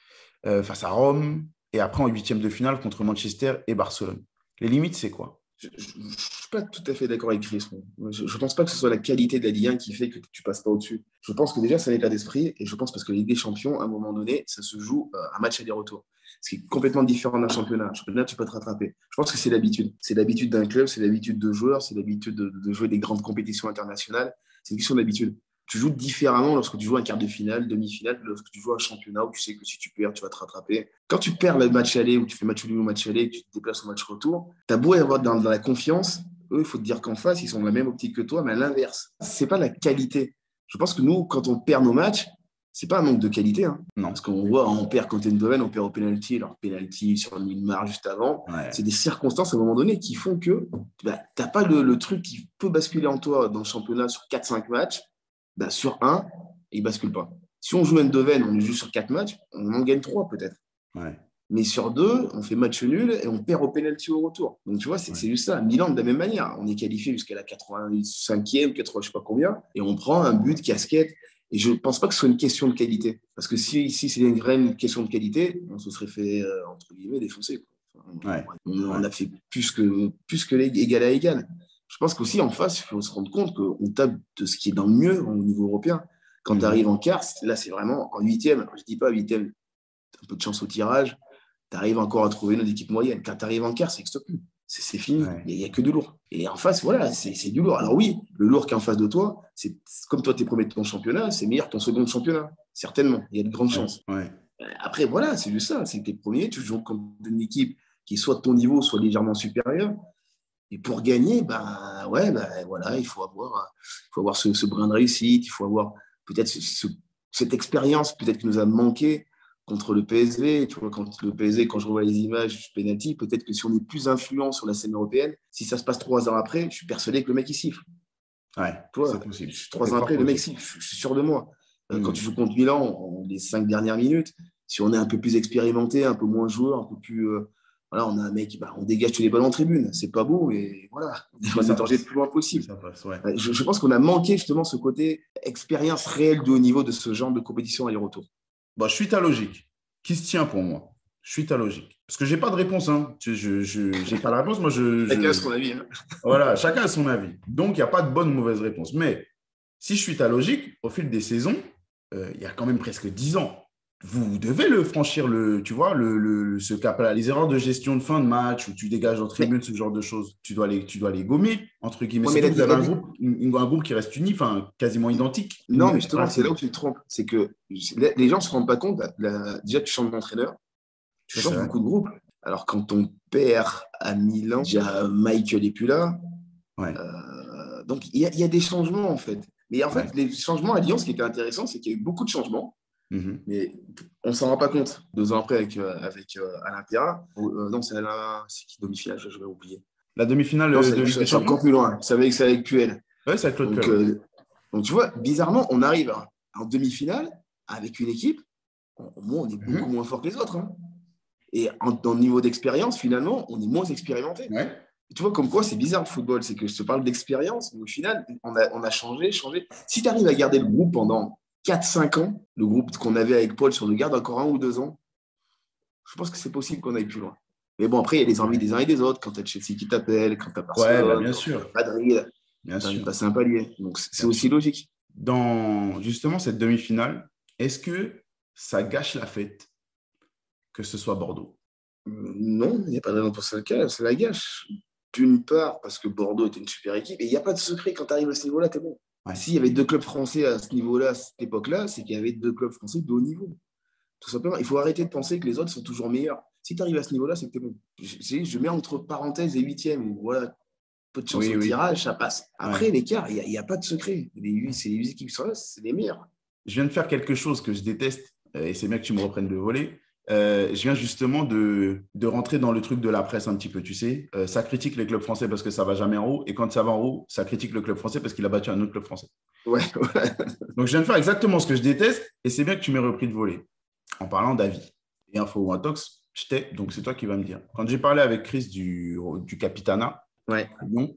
face à Rome et après en huitième de finale contre Manchester et Barcelone. Les limites, c'est quoi? Je ne suis pas tout à fait d'accord avec Chris. Je ne pense pas que ce soit la qualité de la Ligue 1 qui fait que tu ne passes pas au-dessus. Je pense que déjà, c'est un état d'esprit. Et je pense parce que la Ligue des Champions, à un moment donné, ça se joue un match aller-retour. Ce qui est complètement différent d'un championnat. Un championnat, tu peux te rattraper. Je pense que c'est l'habitude. C'est l'habitude d'un club, c'est l'habitude de joueurs, c'est l'habitude de jouer des grandes compétitions internationales. C'est une question d'habitude. Tu joues différemment lorsque tu joues un quart de finale, demi-finale, lorsque tu joues un championnat où tu sais que si tu perds, tu vas te rattraper. Quand tu perds le match aller ou tu fais match nul au match aller et que tu te déplaces au match retour, tu as beau avoir dans la confiance, eux, il faut te dire qu'en face, ils sont dans la même optique que toi, mais à l'inverse. C'est pas la qualité. Je pense que nous, quand on perd nos matchs, c'est pas un manque de qualité. Hein. Non. Parce qu'on voit, on perd contre Eindhoven, on perd au penalty, alors penalty sur une ligne marge juste avant. Ouais. C'est des circonstances à un moment donné qui font que tu n'as pas le truc qui peut basculer en toi dans le championnat sur 4-5 matchs. Ben, sur un, il ne bascule pas. Si on joue Eindhoven, on joue sur 4 matchs, on en gagne 3 peut-être. Ouais. Mais sur 2, on fait match nul et on perd au penalty au retour. Donc tu vois, c'est juste ça. Milan, de la même manière, on est qualifié jusqu'à la 85e, 80, je ne sais pas combien, et on prend un but casquette. Et je ne pense pas que ce soit une question de qualité. Parce que si c'est une vraie question de qualité, on se serait fait, entre guillemets, défoncer. On a fait plus que égal à égal. Je pense qu'aussi, en face, il faut se rendre compte qu'on tape de ce qui est dans le mieux au niveau européen. Quand tu arrives en quart, là, c'est vraiment en huitième. Je ne dis pas huitième, tu as un peu de chance au tirage. Tu arrives encore à trouver une équipe moyenne. Quand tu arrives en quart, c'est que c'est fini. Il n'y a que du lourd. Et en face, voilà, c'est du lourd. Alors oui, le lourd qui est en face de toi, c'est comme toi, tu es premier de ton championnat, c'est meilleur que ton second championnat. Certainement. Il y a de grandes chances. Ouais. Après, voilà, c'est juste ça. C'est que tu es premier, tu joues contre une équipe qui soit de ton niveau, soit légèrement supérieure. Et pour gagner, voilà, il faut avoir ce brin de réussite, il faut avoir peut-être cette expérience peut-être qui nous a manqué contre le PSV. Tu vois, quand le PSV, quand je revois les images du penalty, peut-être que si on est plus influent sur la scène européenne, si ça se passe 3 ans après, je suis persuadé que le mec il siffle. Ouais, c'est possible. 3 ans après, le mec siffle. Je suis sûr de moi. Quand tu joues contre Milan, les 5 dernières minutes, si on est un peu plus expérimenté, un peu moins joueur, un peu plus voilà, on a un mec, on dégage tous les ballons en tribune. C'est pas beau, mais voilà, on est danger le plus loin possible. Ça passe, ouais. Je pense qu'on a manqué justement ce côté expérience réelle de haut niveau de ce genre de compétition aller-retour. Bon, je suis ta logique. Qui se tient pour moi? Je suis ta logique. Parce que je n'ai pas de réponse. Hein. Je n'ai pas la réponse. Moi, chacun a son avis. Hein. Voilà, chacun a son avis. Donc, il n'y a pas de bonne ou mauvaise réponse. Mais si je suis ta logique, au fil des saisons, il y a quand même presque 10 ans, vous devez le franchir, ce cap-là. Les erreurs de gestion de fin de match où tu dégages en tribune, ce genre de choses, tu dois les gommer, entre guillemets. Ouais, vous avez un groupe qui reste uni, quasiment identique. Non, mais justement, c'est là où tu te trompes. C'est que les gens ne se rendent pas compte. Déjà, tu changes d'entraîneur, tu changes beaucoup de groupes. Alors, quand on perd à Milan, déjà, Michael n'est plus là. Ouais. Donc, il y a des changements, en fait. Mais en fait, les changements à Lyon, ce qui était intéressant, c'est qu'il y a eu beaucoup de changements. Mais on ne s'en rend pas compte. 2 ans après, avec Alain Pierrat. Non, c'est qui demi-finale, je vais oublier. La demi-finale de Ligue des Champions. Encore plus loin. C'est avec Puel. Oui, c'est avec Claude Puel. Donc, tu vois, bizarrement, on arrive en demi-finale avec une équipe. Au moins, on est beaucoup moins fort que les autres. Hein. Et en niveau d'expérience, finalement, on est moins expérimenté. Ouais. Tu vois, comme quoi, c'est bizarre le football. C'est que je te parle d'expérience, mais au final, on a changé. Si tu arrives à garder le groupe pendant 4-5 ans, le groupe qu'on avait avec Paul sur le garde encore 1 ou 2 ans, je pense que c'est possible qu'on aille plus loin. Mais bon, après, il y a les envies des uns et des autres. Quand tu as Chelsea qui t'appelle, quand tu as Ouais, bah, Barcelone, bien quand tu sûr. as Madrid, Bien tu as envie sûr. de passer un palier. Donc, c'est Bien aussi sûr. logique. Dans justement cette demi-finale, est-ce que ça gâche la fête que ce soit Bordeaux? Non, il n'y a pas de raison pour ça. Ça la gâche. D'une part, parce que Bordeaux était une super équipe. Et il n'y a pas de secret. Quand tu arrives à ce niveau-là, t'es bon. Ouais. S'il y avait deux clubs français à ce niveau-là, à cette époque-là, c'est qu'il y avait deux clubs français de haut niveau. Tout simplement, il faut arrêter de penser que les autres sont toujours meilleurs. Si tu arrives à ce niveau-là, c'est que t'es bon. Je mets entre parenthèses et huitième. Voilà, peu de chance Oui, au oui. tirage, ça passe. Ouais. Après, l'écart, il n'y a pas de secret. C'est les 8 équipes qui sont là, c'est les meilleurs. Je viens de faire quelque chose que je déteste, et c'est bien que tu me reprennes le volet. Je viens justement de rentrer dans le truc de la presse un petit peu, tu sais. Ça critique les clubs français parce que ça va jamais en haut, et quand ça va en haut, ça critique le club français parce qu'il a battu un autre club français. Ouais, ouais. Donc, je viens de faire exactement ce que je déteste, et c'est bien que tu m'aies repris de volet en parlant d'avis. Et info ou intox, donc c'est toi qui vas me dire. Quand j'ai parlé avec Chris du Capitana Ouais. à Lyon,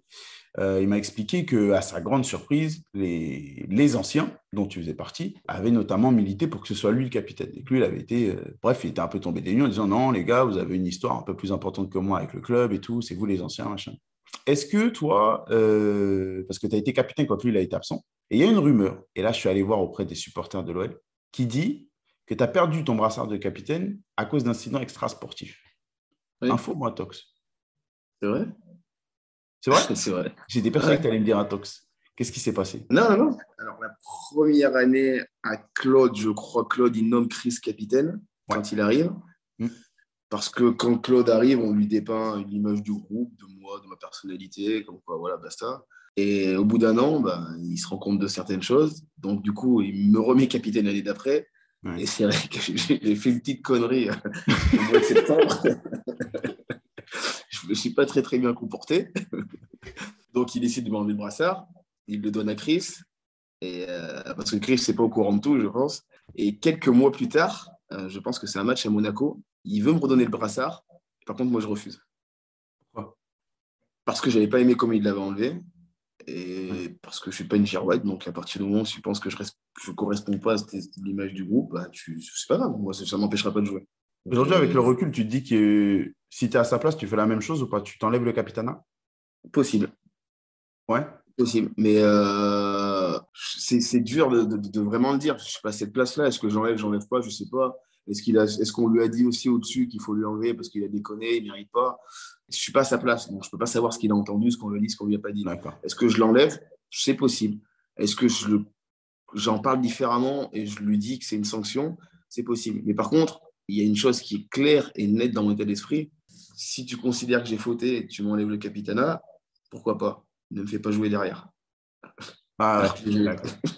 il m'a expliqué qu'à sa grande surprise, les anciens, dont tu faisais partie, avaient notamment milité pour que ce soit lui le capitaine. Et que lui, il avait été, bref, il était un peu tombé des nues en disant non, les gars, vous avez une histoire un peu plus importante que moi avec le club et tout, c'est vous les anciens, machin. Est-ce que toi, parce que tu as été capitaine quand lui, il a été absent, et il y a une rumeur, et là, je suis allé voir auprès des supporters de l'OL, qui dit que tu as perdu ton brassard de capitaine à cause d'incidents extrasportifs. Ouais. Info ou intox? C'est vrai. C'est vrai? C'est vrai. J'étais persuadé que Ouais. tu allais me dire intox. Qu'est-ce qui s'est passé? Non, non, non. Alors, la première année à Claude, je crois, Claude, il nomme Chris capitaine Ouais. quand il arrive. Parce que quand Claude arrive, on lui dépeint l'image du groupe, de moi, de ma personnalité, comme quoi, voilà, basta. Et au bout d'un an, il se rend compte de certaines choses. Donc, du coup, il me remet capitaine l'année d'après. Ouais. Et c'est vrai que j'ai fait une petite connerie au mois de septembre. Je ne me suis pas très, très bien comporté. Donc, il décide de m'enlever le brassard. Il le donne à Chris. Parce que Chris n'est pas au courant de tout, je pense. Et quelques mois plus tard, je pense que c'est un match à Monaco, il veut me redonner le brassard. Par contre, moi, je refuse. Pourquoi? Parce que je n'avais pas aimé comment il l'avait enlevé. Ouais. Et parce que je ne suis pas une girouette. Donc, à partir du moment où tu penses que je ne corresponds pas à l'image du groupe, c'est pas grave. Moi, ça ne m'empêchera pas de jouer. Donc, Aujourd'hui, avec le recul, tu te dis que si tu es à sa place, tu fais la même chose ou pas? Tu t'enlèves le capitana? possible. Ouais. Possible. Mais c'est dur de vraiment le dire. Je ne suis pas à cette place-là. Est-ce que j'enlève pas? Je ne sais pas. Est-ce qu'on lui a dit aussi au-dessus qu'il faut lui enlever parce qu'il a déconné, il ne mérite pas? Je ne suis pas à sa place. Donc, je ne peux pas savoir ce qu'il a entendu, ce qu'on lui a dit, ce qu'on ne lui a pas dit. D'accord. Est-ce que je l'enlève? C'est possible. Est-ce que j'en parle différemment et je lui dis que c'est une sanction? C'est possible. Mais par contre, il y a une chose qui est claire et nette dans mon état d'esprit. Si tu considères que j'ai fauté et que tu m'enlèves le capitana, pourquoi pas? Ne me fais pas jouer derrière. Ah Alors, ouais, d'accord. ouais,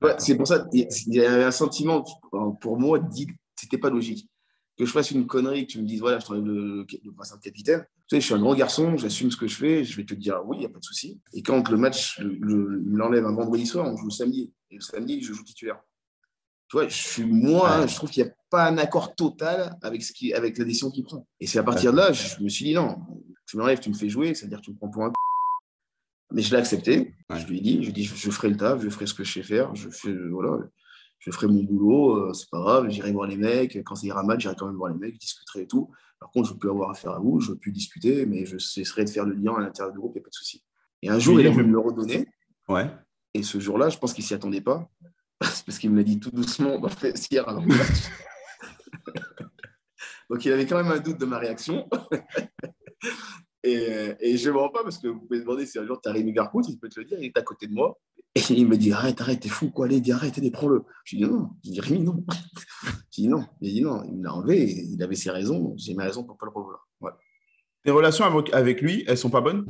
D'accord. c'est pour ça qu'il y a un sentiment, pour moi, dit que c'était pas logique. Que je fasse une connerie, que tu me dises, voilà, je t'enlève le brassard de capitaine. Tu sais, je suis un grand garçon, j'assume ce que je fais, je vais te dire oui, il n'y a pas de souci. Et quand le match, il me l'enlève un vendredi soir, on joue le samedi. Et le samedi, je joue titulaire. Tu vois, Ouais, je trouve qu'il n'y a pas un accord total avec la décision qu'il prend. Et c'est à partir de d'accord. là, je me suis dit, non, tu m'enlèves, tu me fais jouer, c'est-à-dire que tu me prends pour un. Mais je l'ai accepté. Ouais. Je lui ai dit, je ferai le taf, je ferai ce que je sais faire, voilà, je ferai mon boulot, c'est pas grave, j'irai voir les mecs. Quand ça ira mal, j'irai quand même voir les mecs, je discuterai et tout. Par contre, je peux avoir affaire à vous, je peux discuter, mais je cesserai de faire le lien à l'intérieur du groupe, il n'y a pas de souci. Et un Tu jour, il dis, a voulu me le redonner. Ouais. Et ce jour-là, je pense qu'il ne s'y attendait pas. Parce qu'il me l'a dit tout doucement dans le vestiaire avant le match. Donc, il avait quand même un doute de ma réaction. Et je ne mens pas parce que vous pouvez demander si un jour tu as Rémi Garcout, il peut te le dire, il est à côté de moi. Et il me dit arrête, t'es fou, quoi, allez, dis arrête, allez, prends-le. Je dis non, je dis Rémi, non. Je dis non, il me l'a enlevé, il avait ses raisons, j'ai mes raisons pour ne pas le revoir. Voilà. Tes relations avec lui, elles sont pas bonnes?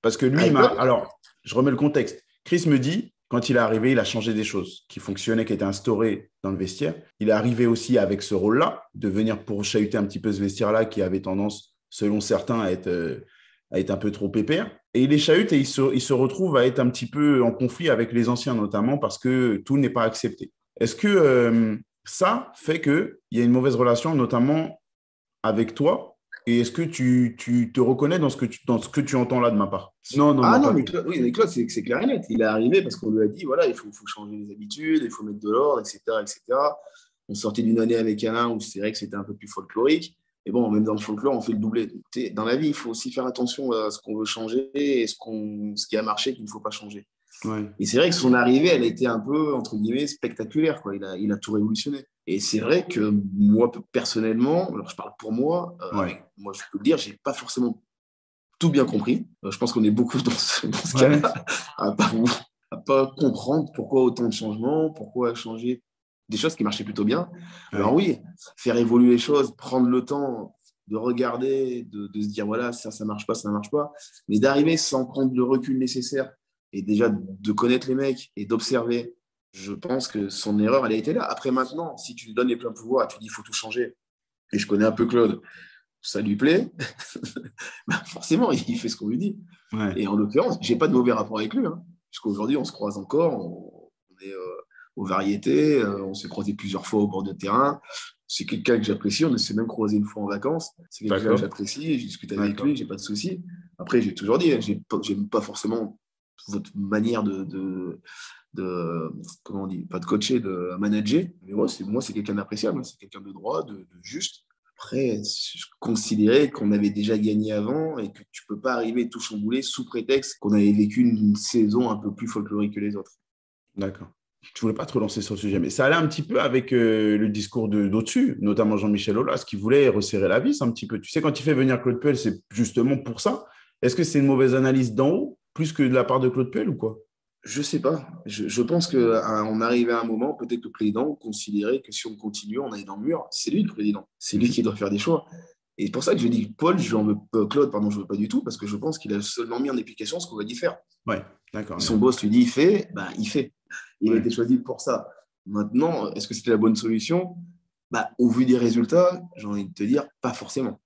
Parce que lui, il Avec m'a. quoi? Alors, je remets le contexte. Chris me dit, quand il est arrivé, il a changé des choses qui fonctionnaient, qui étaient instaurées dans le vestiaire. Il est arrivé aussi avec ce rôle-là, de venir pour chahuter un petit peu ce vestiaire-là qui avait tendance, selon certains, à être un peu trop pépère. Et il les chahute et il se retrouve à être un petit peu en conflit avec les anciens, notamment parce que tout n'est pas accepté. Est-ce que ça fait qu'il y a une mauvaise relation, notamment avec toi? Et est-ce que tu te reconnais dans ce que tu entends là de ma part? Non, non, Ah non, non, pas mais tout. Claude, oui, mais Claude, c'est clair et net. Il est arrivé parce qu'on lui a dit voilà, il faut changer les habitudes, il faut mettre de l'ordre, etc., etc. On sortait d'une année avec Alain où c'est vrai que c'était un peu plus folklorique. Et bon, même dans le folklore, on fait le doublé. Donc, dans la vie, il faut aussi faire attention à ce qu'on veut changer et ce qui a marché qu'il ne faut pas changer. Ouais. Et c'est vrai que son arrivée, elle a été un peu, entre guillemets, spectaculaire, quoi. Il a tout révolutionné. Et c'est vrai que moi, personnellement, alors je parle pour moi, moi je peux le dire, je n'ai pas forcément tout bien compris. Je pense qu'on est beaucoup dans ce cas-là, à pas comprendre pourquoi autant de changements, pourquoi changer des choses qui marchaient plutôt bien. Alors oui, faire évoluer les choses, prendre le temps de regarder, de se dire, voilà, ça marche pas, ça ne marche pas, mais d'arriver sans prendre le recul nécessaire et déjà de connaître les mecs et d'observer, je pense que son erreur, elle a été là. Après, maintenant, si tu lui donnes les pleins pouvoirs, tu dis, il faut tout changer, et je connais un peu Claude, ça lui plaît, bah forcément, il fait ce qu'on lui dit. Ouais. Et en l'occurrence, je n'ai pas de mauvais rapport avec lui, hein, puisqu'aujourd'hui, on se croise encore, on est aux variétés, on s'est croisé plusieurs fois au bord de terrain. C'est quelqu'un que j'apprécie, on s'est même croisé une fois en vacances. C'est quelqu'un que j'apprécie, je discute avec lui, je n'ai pas de soucis. Après, j'ai toujours dit, j'aime pas forcément votre manière de comment on dit, pas de coacher, de manager. Mais moi, c'est quelqu'un d'appréciable, c'est quelqu'un de droit, de juste. Après, je considérais qu'on avait déjà gagné avant et que tu ne peux pas arriver tout chambouler sous prétexte qu'on avait vécu une saison un peu plus folklorique que les autres. D'accord. Je ne voulais pas te relancer sur le sujet, mais ça allait un petit peu avec le discours d'au-dessus, notamment Jean-Michel Aulas, qui voulait resserrer la vis un petit peu. Tu sais, quand il fait venir Claude Puel, c'est justement pour ça. Est-ce que c'est une mauvaise analyse d'en haut, plus que de la part de Claude Puel ou quoi? Je ne sais pas. Je pense qu'on arrive à un moment, peut-être que le président considérait que si on continue, on est dans le mur. C'est lui le président. C'est lui qui doit faire des choix. Et c'est pour ça que je dis Claude, je ne veux pas du tout, parce que je pense qu'il a seulement mis en application ce qu'on va dit faire. Ouais, d'accord. Son boss lui dit il fait, ben, il fait. Il a été choisi pour ça. Maintenant, est-ce que c'était la bonne solution? Au vu des résultats, j'ai envie de te dire, pas forcément.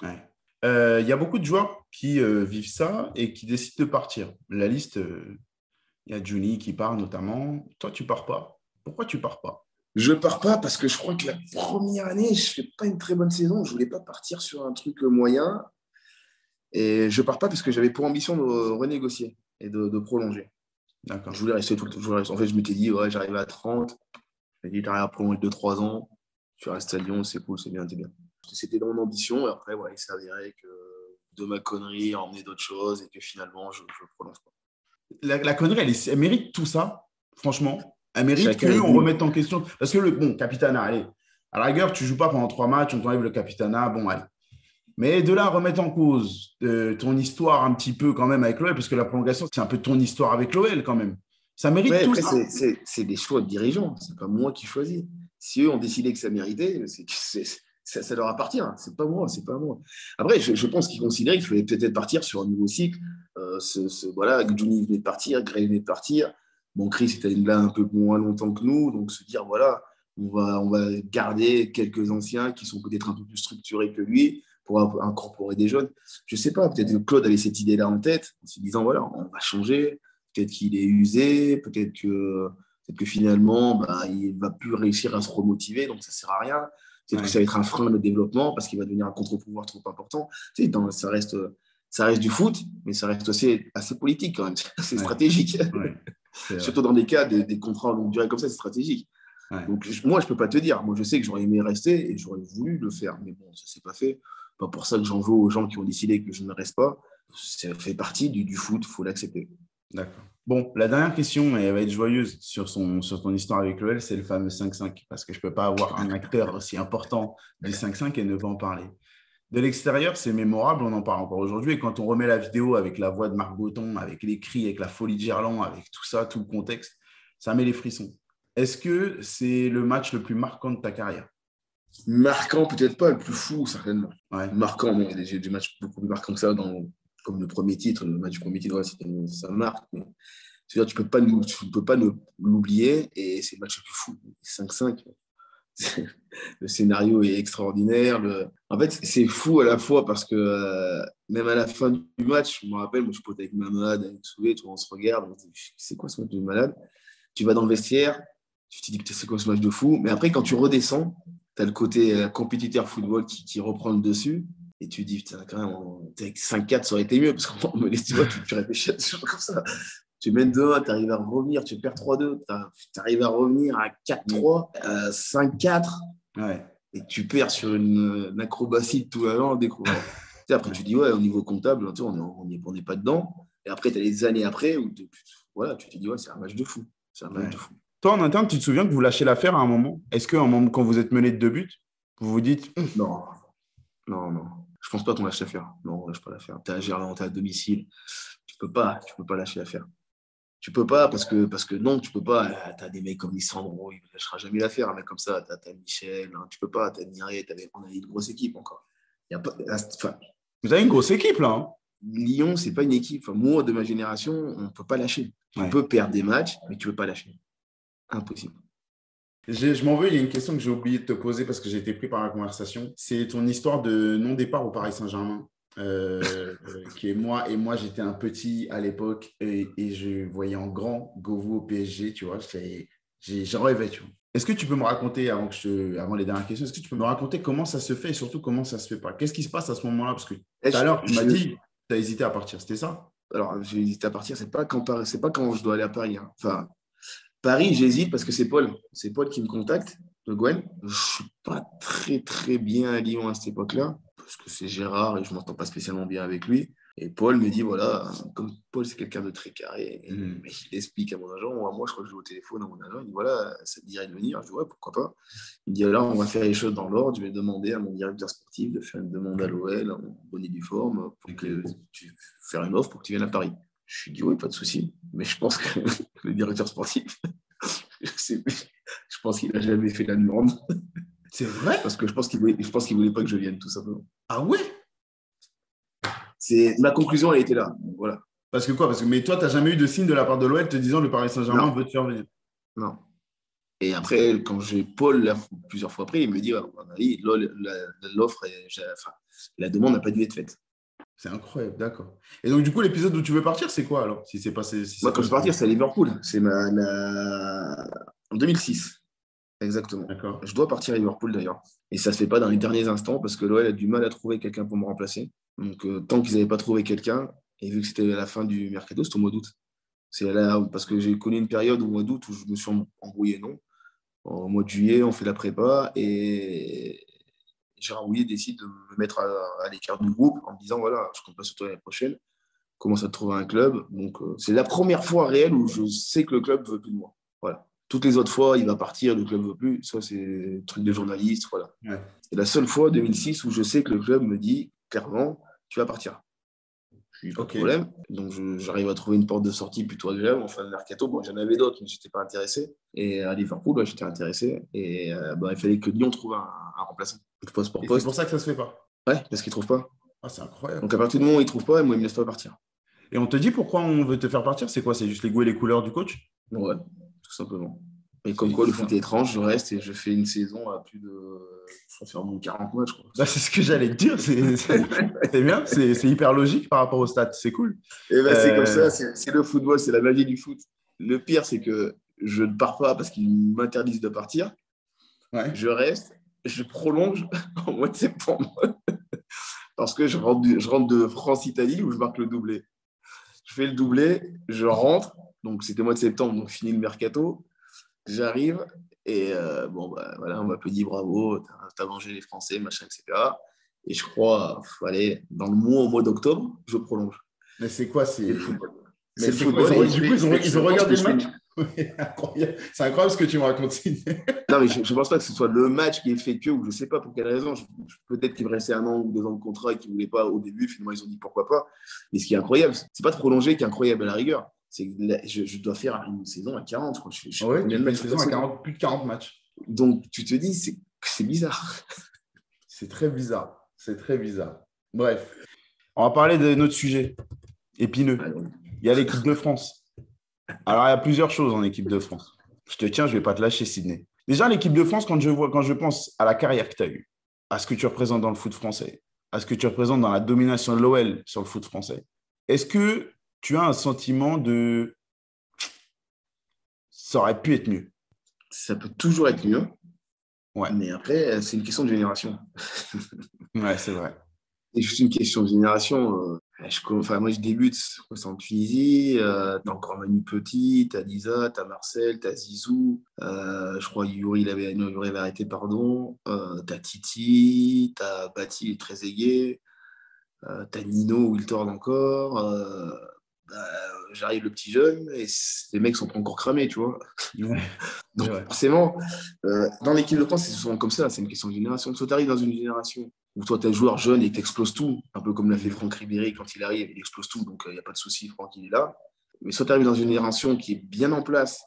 Ouais. Y a beaucoup de joueurs qui vivent ça et qui décident de partir. La liste, il y a Juni qui part notamment. Toi, tu pars pas. Pourquoi tu pars pas? Je pars pas parce que je crois que la première année, je fais pas une très bonne saison. Je voulais pas partir sur un truc moyen. Et je pars pas parce que j'avais pour ambition de renégocier et de prolonger. D'accord. Je voulais rester tout le temps. En fait, je m'étais dit, ouais, j'arrive à 30. Je m'étais dit, t'arrives à prolonger 2-3 ans. Tu restes à Lyon, c'est cool, c'est bien, t'es bien. C'était dans mon ambition. Et après, il s'avérait que de ma connerie, emmener d'autres choses et que finalement, je prolonge pas. La connerie, elle mérite tout ça, franchement. Elle mérite qu'on remette en question. Parce que bon, Capitana, allez, à la rigueur, tu ne joues pas pendant 3 matchs, on t'enlève le Capitana, bon, allez. Mais de là à remettre en cause ton histoire un petit peu quand même avec l'OL, parce que la prolongation, c'est un peu ton histoire avec l'OL quand même. Ça mérite tout ça. C'est des choix de dirigeants, c'est pas moi qui choisis. Si eux ont décidé que ça méritait, ça leur appartient, c'est pas moi. Après, je pense qu'ils considéraient qu'il fallait peut-être partir sur un nouveau cycle. Voilà, Juni venait de partir, Gray venait de partir. Bon, Chris était là un peu moins longtemps que nous, donc se dire, voilà, on va garder quelques anciens qui sont peut-être un peu plus structurés que lui pour incorporer des jeunes. Je ne sais pas, peut-être que Claude avait cette idée-là en tête, en se disant, voilà, on va changer, peut-être qu'il est usé, peut-être que finalement, il ne va plus réussir à se remotiver, donc ça ne sert à rien. Peut-être que ça va être un frein de développement parce qu'il va devenir un contre-pouvoir trop important. Tu sais, ça reste du foot, mais ça reste aussi assez politique quand même, c'est stratégique. Surtout dans des cas, des contrats en longue durée comme ça, c'est stratégique. Ouais. Donc, moi, je ne peux pas te dire. Moi, je sais que j'aurais aimé rester et j'aurais voulu le faire. Mais bon, ça ne s'est pas fait. Pas pour ça que j'en veux aux gens qui ont décidé que je ne reste pas. Ça fait partie du foot, il faut l'accepter. D'accord. Bon, la dernière question, elle va être joyeuse sur ton histoire avec l'OL, c'est le fameux 5-5. Parce que je ne peux pas avoir un acteur aussi important du 5-5 et ne pas en parler. De l'extérieur, c'est mémorable, on en parle encore aujourd'hui. Et quand on remet la vidéo avec la voix de Marc Botton, avec les cris, avec la folie de Gerland, avec tout ça, tout le contexte, ça met les frissons. Est-ce que c'est le match le plus marquant de ta carrière? Marquant, peut-être pas, le plus fou, certainement. Ouais. Marquant, mais j'ai des matchs beaucoup plus marquants que ça, comme le premier titre. Le match du premier titre, ça marque. Mais, c'est-à-dire, tu ne peux pas l'oublier, et c'est le match le plus fou. 5-5. Le scénario est extraordinaire. En fait, c'est fou à la fois parce que même à la fin du match, je me rappelle, moi je pote avec ma malade, avec Souvé, on se regarde, on se dit, c'est quoi ce match de malade? Tu vas dans le vestiaire, tu te dis, putain, c'est quoi ce match de fou? Mais après, quand tu redescends, tu as le côté compétiteur football qui reprend le dessus. Et tu te dis, putain, quand même, avec 5-4, ça aurait été mieux parce qu'on me laisse, tu vois, tu réfléchis à des choses comme ça. Tu mènes 2-1, tu arrives à revenir, tu perds 3-2, tu arrives à revenir à 4-3, 5-4. Ouais. et tu perds sur une acrobatie de tout à l'heure, après, tu dis, ouais, au niveau comptable, on n'est pas dedans. Et après, tu as les années après où voilà, tu te dis, ouais, c'est un match de fou. C'est un match de fou. Toi, en interne, tu te souviens que vous lâchez l'affaire à un moment? Est-ce qu'à un moment, quand vous êtes mené de 2 buts, vous vous dites Non, non, non. Je pense pas qu'on lâche l'affaire. Non, on lâche pas l'affaire. Tu es à Gerland, tu es à domicile. Tu peux pas lâcher l'affaire. Tu peux pas parce que non, tu peux pas. Tu as des mecs comme Lisandro, il ne lâchera jamais l'affaire. Un mec comme ça, tu as Michel, hein, tu peux pas. Tu as Mireille, on a une grosse équipe encore. Y a pas, enfin, vous avez une grosse équipe là. Hein. Lyon, c'est pas une équipe. Enfin, moi, de ma génération, on ne peut pas lâcher. Tu peux perdre des matchs, mais tu ne peux pas lâcher. Impossible. Je m'en veux, il y a une question que j'ai oublié de te poser parce que j'ai été pris par la conversation. C'est ton histoire de non-départ au Paris Saint-Germain. Qui est moi, et moi j'étais un petit à l'époque et je voyais en grand Govou au PSG, tu vois, j'en rêvais, tu vois. Est-ce que tu peux me raconter, avant les dernières questions, est-ce que tu peux me raconter comment ça se fait et surtout comment ça se fait pas? Qu'est-ce qui se passe à ce moment-là? Parce que tout à l'heure, tu m'as dit, tu as hésité à partir, c'était ça? Alors, j'ai hésité à partir, c'est pas quand je dois aller à Paris. Hein. Enfin, Paris, j'hésite parce que c'est Paul. C'est Paul qui me contacte, de Gwen. Je ne suis pas très, très bien à Lyon à cette époque-là, parce que c'est Gérard et je ne m'entends pas spécialement bien avec lui. Et Paul me dit, voilà, comme Paul, c'est quelqu'un de très carré, mais il explique à mon agent, moi, je crois que je joue au téléphone à mon agent, il dit, voilà, ça te dirait de venir. Je dis, ouais, pourquoi pas. Il me dit, alors, on va faire les choses dans l'ordre, je vais demander à mon directeur sportif de faire une demande à l'OL en bonne et due forme pour que tu faire une offre pour que tu viennes à Paris. Je lui dis, oui, pas de souci, mais je pense que le directeur sportif, je pense qu'il n'a jamais fait la demande. C'est vrai? Parce que je pense qu'il voulait pas que je vienne, tout simplement. Ah ouais? Ma conclusion, elle était là. Voilà. Parce que quoi? Mais toi, tu n'as jamais eu de signe de la part de l'OL te disant le Paris Saint-Germain veut te faire venir? Non. Et après, quand j'ai Paul, là, plusieurs fois après, il me dit, l'offre, la demande n'a pas dû être faite. C'est incroyable, d'accord. Et donc, du coup, l'épisode où tu veux partir, c'est quoi alors? Si c'est passé, moi, quand je veux partir, c'est à Liverpool. C'est en 2006. Exactement. D'accord. Je dois partir à Liverpool d'ailleurs. Et ça ne se fait pas dans les derniers instants parce que l'OL a du mal à trouver quelqu'un pour me remplacer. Donc, tant qu'ils n'avaient pas trouvé quelqu'un, et vu que c'était à la fin du mercato, c'était au mois d'août. C'est là parce que j'ai connu une période au mois d'août où je me suis embrouillé, non. Au mois de juillet, on fait la prépa et Gérard Houllier décide de me mettre à l'écart du groupe en me disant voilà, je compte pas sur toi l'année prochaine. Commence à trouver un club. Donc, c'est la première fois réelle où je sais que le club ne veut plus de moi. Voilà. Toutes les autres fois, il va partir, le club ne veut plus. Ça, c'est truc de journaliste. Voilà. Ouais. C'est la seule fois, 2006, où je sais que le club me dit clairement, tu vas partir. Je n'ai pas de problème. Donc, j'arrive à trouver une porte de sortie plutôt agréable en fin de mercato. Bon, j'en avais d'autres, mais je n'étais pas intéressé. Et à Liverpool, j'étais intéressé. Et il fallait que Lyon trouve un remplaçant. Poste pour poste. C'est pour ça que ça ne se fait pas. Ouais, parce qu'ils ne trouvent pas. Ah, c'est incroyable. Donc, à partir du moment où ils ne trouvent pas, moi, ils ne me laissent pas partir. Et on te dit pourquoi on veut te faire partir? C'est quoi? C'est juste les goûts et les couleurs du coach? Ouais, tout simplement. Et comme quoi, le foot est étrange, je reste et je fais une saison à plus de. Je vais faire mon 40 matchs. Bah, c'est ce que j'allais te dire. C'est bien, c'est hyper logique par rapport au stade. C'est cool. Et ben, c'est comme ça, c'est le football, c'est la magie du foot. Le pire, c'est que je ne pars pas parce qu'ils m'interdisent de partir. Ouais. Je reste, je prolonge en mois de septembre. Parce que je rentre de France-Italie où je marque le doublé. Je fais le doublé, je rentre. Donc, c'était mois de septembre, donc fini le mercato. J'arrive et voilà, on m'applaudit, bravo, t'as vengé les Français, machin, etc. Et je crois, dans le mois d'octobre, je prolonge. Mais c'est quoi? C'est le football. C'est le football. Du coup, ils ont regardé le match. C'est incroyable ce que tu me racontes. Non, mais je ne pense pas que ce soit le match qui est fait que, ou je ne sais pas pour quelle raison. Peut-être qu'il me restait 1 an ou 2 ans de contrat et qu'ils ne voulaient pas au début. Finalement, ils ont dit pourquoi pas. Mais ce qui est incroyable, ce n'est pas de prolonger qui est incroyable à la rigueur. C'est que je dois faire une saison à 40. Quoi. Tu fais une saison à plus de 40 matchs. Donc, tu te dis, c'est bizarre. C'est très bizarre. C'est très bizarre. Bref, on va parler de notre sujet épineux. Il y a l'équipe de France. Alors, il y a plusieurs choses en équipe de France. Je te tiens, je ne vais pas te lâcher, Sydney. Déjà, l'équipe de France, quand je pense à la carrière que tu as eue, à ce que tu représentes dans le foot français, à ce que tu représentes dans la domination de l'OL sur le foot français, est-ce que tu as un sentiment de ça aurait pu être mieux? Ça peut toujours être mieux. Ouais. Mais après, c'est une question de génération. Ouais, c'est vrai. C'est juste une question de génération. Enfin, moi, je débute c'est en Tunisie. T'as encore Manu Petit, t'as Lisa, t'as Marcel, t'as Zizou. Je crois Yuri avait arrêté, pardon. T'as Titi, t'as Bati et Trezeguet. T'as Nino, Wiltord encore. Bah, j'arrive le petit jeune et les mecs sont pas encore cramés, tu vois. Ouais. Donc, Ouais. forcément, dans l'équipe de France, c'est souvent comme ça. C'est une question de génération. Soit tu arrives dans une génération où toi, tu es un joueur jeune et tu exploses tout, un peu comme l'a fait Franck Ribéry quand il arrive, il explose tout. Donc, il n'y a pas de souci, Franck, il est là. Mais soit tu arrives dans une génération qui est bien en place,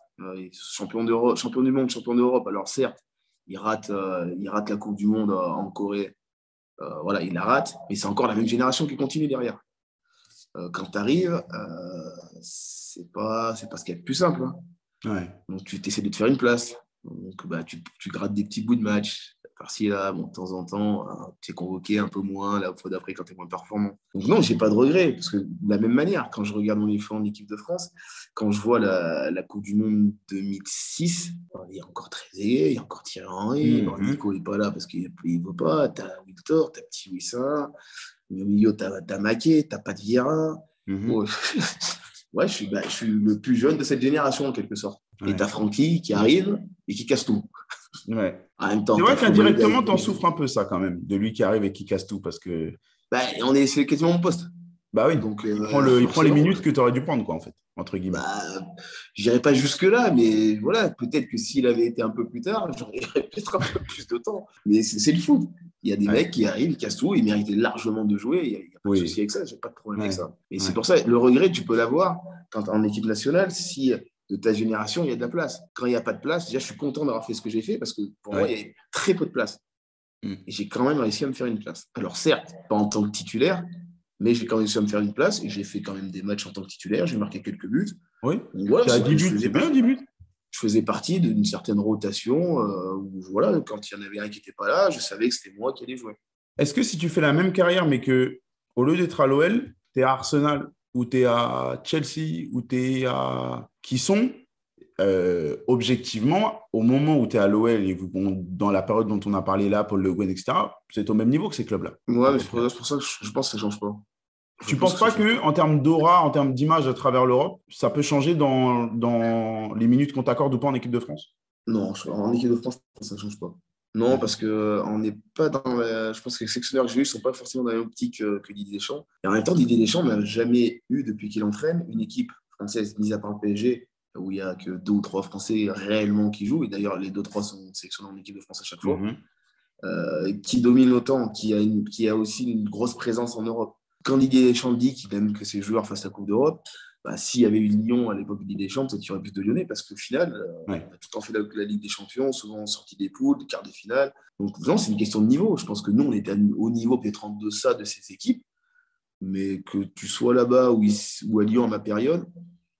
champion d'Europe, champion du monde, champion d'Europe. Alors, certes, il rate la Coupe du Monde en Corée. Voilà, il la rate, mais c'est encore la même génération qui continue derrière. Quand tu arrives, c'est pas ce qu'il y a de plus simple. Hein. Ouais. Donc, tu essaies de te faire une place. Donc, bah, tu grattes des petits bouts de match. Par-ci, là, bon, de temps en temps, tu es convoqué un peu moins, la fois d'après, quand tu es moins performant. Donc, non, j'ai pas de regrets. Parce que de la même manière, quand je regarde mon effort en équipe de France, quand je vois la Coupe du Monde 2006, il y a encore Trezeguet, il y a encore Thierry Henry. Bon, Nico n'est pas là parce qu'il ne veut pas. Tu as Wiltord, tu as Petit Wissa. Au milieu, tu as Maquet, tu n'as pas de Vieira. Ouais, je suis le plus jeune de cette génération, en quelque sorte. Ouais. Et t'as Francky qui arrive et qui casse tout. Ouais. En même temps, c'est vrai qu'indirectement, t'en souffres un peu, ça, quand même, de lui qui arrive et qui casse tout, parce que... c'est quasiment mon poste. Bah oui, donc, il prend les minutes que tu aurais dû prendre, quoi, en fait, entre guillemets. J'irai pas jusque-là, mais voilà, peut-être que s'il avait été un peu plus tard, j'aurais peut-être un peu plus de temps. Mais c'est le foot. Il y a des mecs qui arrivent, ils cassent tout, ils méritaient largement de jouer. Il n'y a pas de souci avec ça, j'ai pas de problème avec ça. Et c'est pour ça, le regret, tu peux l'avoir quand en équipe nationale, si de ta génération, il y a de la place. Quand il n'y a pas de place, déjà, je suis content d'avoir fait ce que j'ai fait parce que pour moi, il y avait très peu de place. Et j'ai quand même réussi à me faire une place. Alors certes, pas en tant que titulaire, mais j'ai quand même réussi à me faire une place et j'ai fait quand même des matchs en tant que titulaire, j'ai marqué quelques buts. Oui, donc, voilà, c'est 10 buts, c'est bien 10 buts. Je faisais partie d'une certaine rotation où voilà, quand il y en avait un qui n'était pas là, je savais que c'était moi qui allais jouer. Est-ce que si tu fais la même carrière, mais que au lieu d'être à l'OL, tu es à Arsenal, ou tu es à Chelsea, ou tu es à... qui sont objectivement, au moment où tu es à l'OL et dans la période dont on a parlé là, Paul Le Guen, etc., c'est au même niveau que ces clubs-là. Ouais, mais c'est pour ça que je pense que ça ne change pas. Tu ne penses pas qu'en termes d'aura, en termes d'image à travers l'Europe, ça peut changer dans les minutes qu'on t'accorde ou pas en équipe de France? Non, en équipe de France, ça ne change pas. Non, parce qu'on n'est pas dans je pense que les sélectionneurs que j'ai eus ne sont pas forcément dans la même optique que Didier Deschamps. Et en même temps, Didier Deschamps n'a jamais eu, depuis qu'il entraîne, une équipe française, mise à part le PSG, où il n'y a que 2 ou 3 Français réellement qui jouent. Et d'ailleurs, les 2-3 sont sélectionnés en équipe de France à chaque fois. Qui domine autant, qui a aussi une grosse présence en Europe. Quand Didier Deschamps dit qu'il aime que ses joueurs fassent la Coupe d'Europe, s'il y avait eu Lyon à l'époque de Didier Deschamps, peut-être qu'il y aurait plus de Lyonnais, parce qu'au final, on a tout le temps fait la Ligue des Champions, souvent sorti des poules, des quarts de finale. Donc non, c'est une question de niveau. Je pense que nous, on était au niveau peut-être en deçà de ces équipes, mais que tu sois là-bas ou à Lyon à ma période,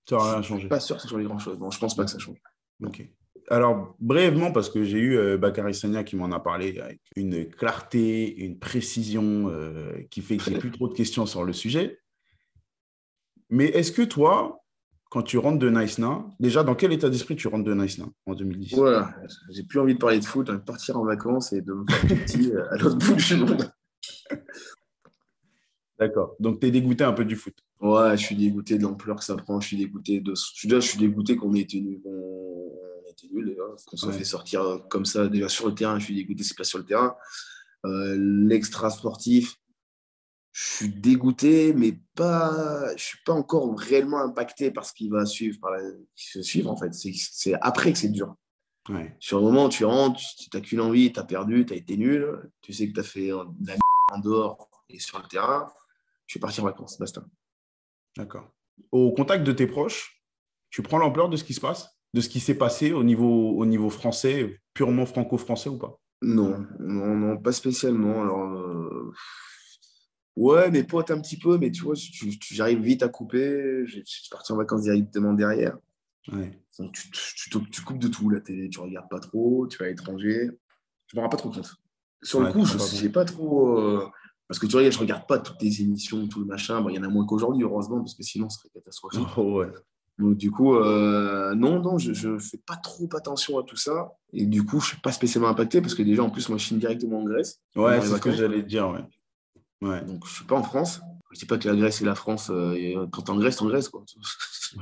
ça n'aura rien changé. Je ne suis pas sûr que ça change grand-chose. Non, je ne pense pas que ça change. Ok. Alors, brièvement, parce que j'ai eu Bakary Sagna qui m'en a parlé avec une clarté, une précision qui fait que je n'ai plus trop de questions sur le sujet. Mais est-ce que toi, quand tu rentres de Nice-Na, déjà, dans quel état d'esprit tu rentres de Nice-Na en 2010? Voilà, j'ai plus envie de parler de foot, de partir en vacances et de me faire tout petit à l'autre bout du monde. D'accord. Donc, tu es dégoûté un peu du foot? Ouais, je suis dégoûté de l'ampleur que ça prend. Je suis dégoûté qu'on ait été nul. Qu'on soit fait sortir comme ça déjà sur le terrain. Je suis dégoûté, c'est pas sur le terrain. L'extra sportif, je suis dégoûté, mais je ne suis pas encore réellement impacté par ce qui va suivre, en fait. C'est après que c'est dur. Ouais. Sur le moment où tu rentres, tu n'as qu'une envie, tu as perdu, tu as été nul, tu sais que tu as fait de la merde en dehors et sur le terrain. Je vais partir en vacances, basta. D'accord. Au contact de tes proches, tu prends l'ampleur de ce qui se passe, de ce qui s'est passé au niveau français, purement franco-français ou pas? Non, pas spécialement. Alors, ouais, mes potes un petit peu, mais tu vois, j'arrive vite à couper. Je suis parti en vacances directement derrière. Ouais. Donc, tu coupes de tout, la télé, tu regardes pas trop, tu vas à l'étranger. Je me rends pas trop compte. Sur le coup, je sais pas trop. Parce que tu vois, je regarde pas toutes les émissions, tout le machin. Bon, il y en a moins qu'aujourd'hui, heureusement, parce que sinon, ce serait catastrophique. Oh, ouais. Donc, du coup, non, je fais pas trop attention à tout ça. Et du coup, je suis pas spécialement impacté parce que déjà, en plus, moi, je chine directement en Grèce. Ouais, c'est ce que j'allais te dire, ouais. Donc, je suis pas en France. Je ne dis pas que la Grèce et la France, quand t'en Grèce, quoi.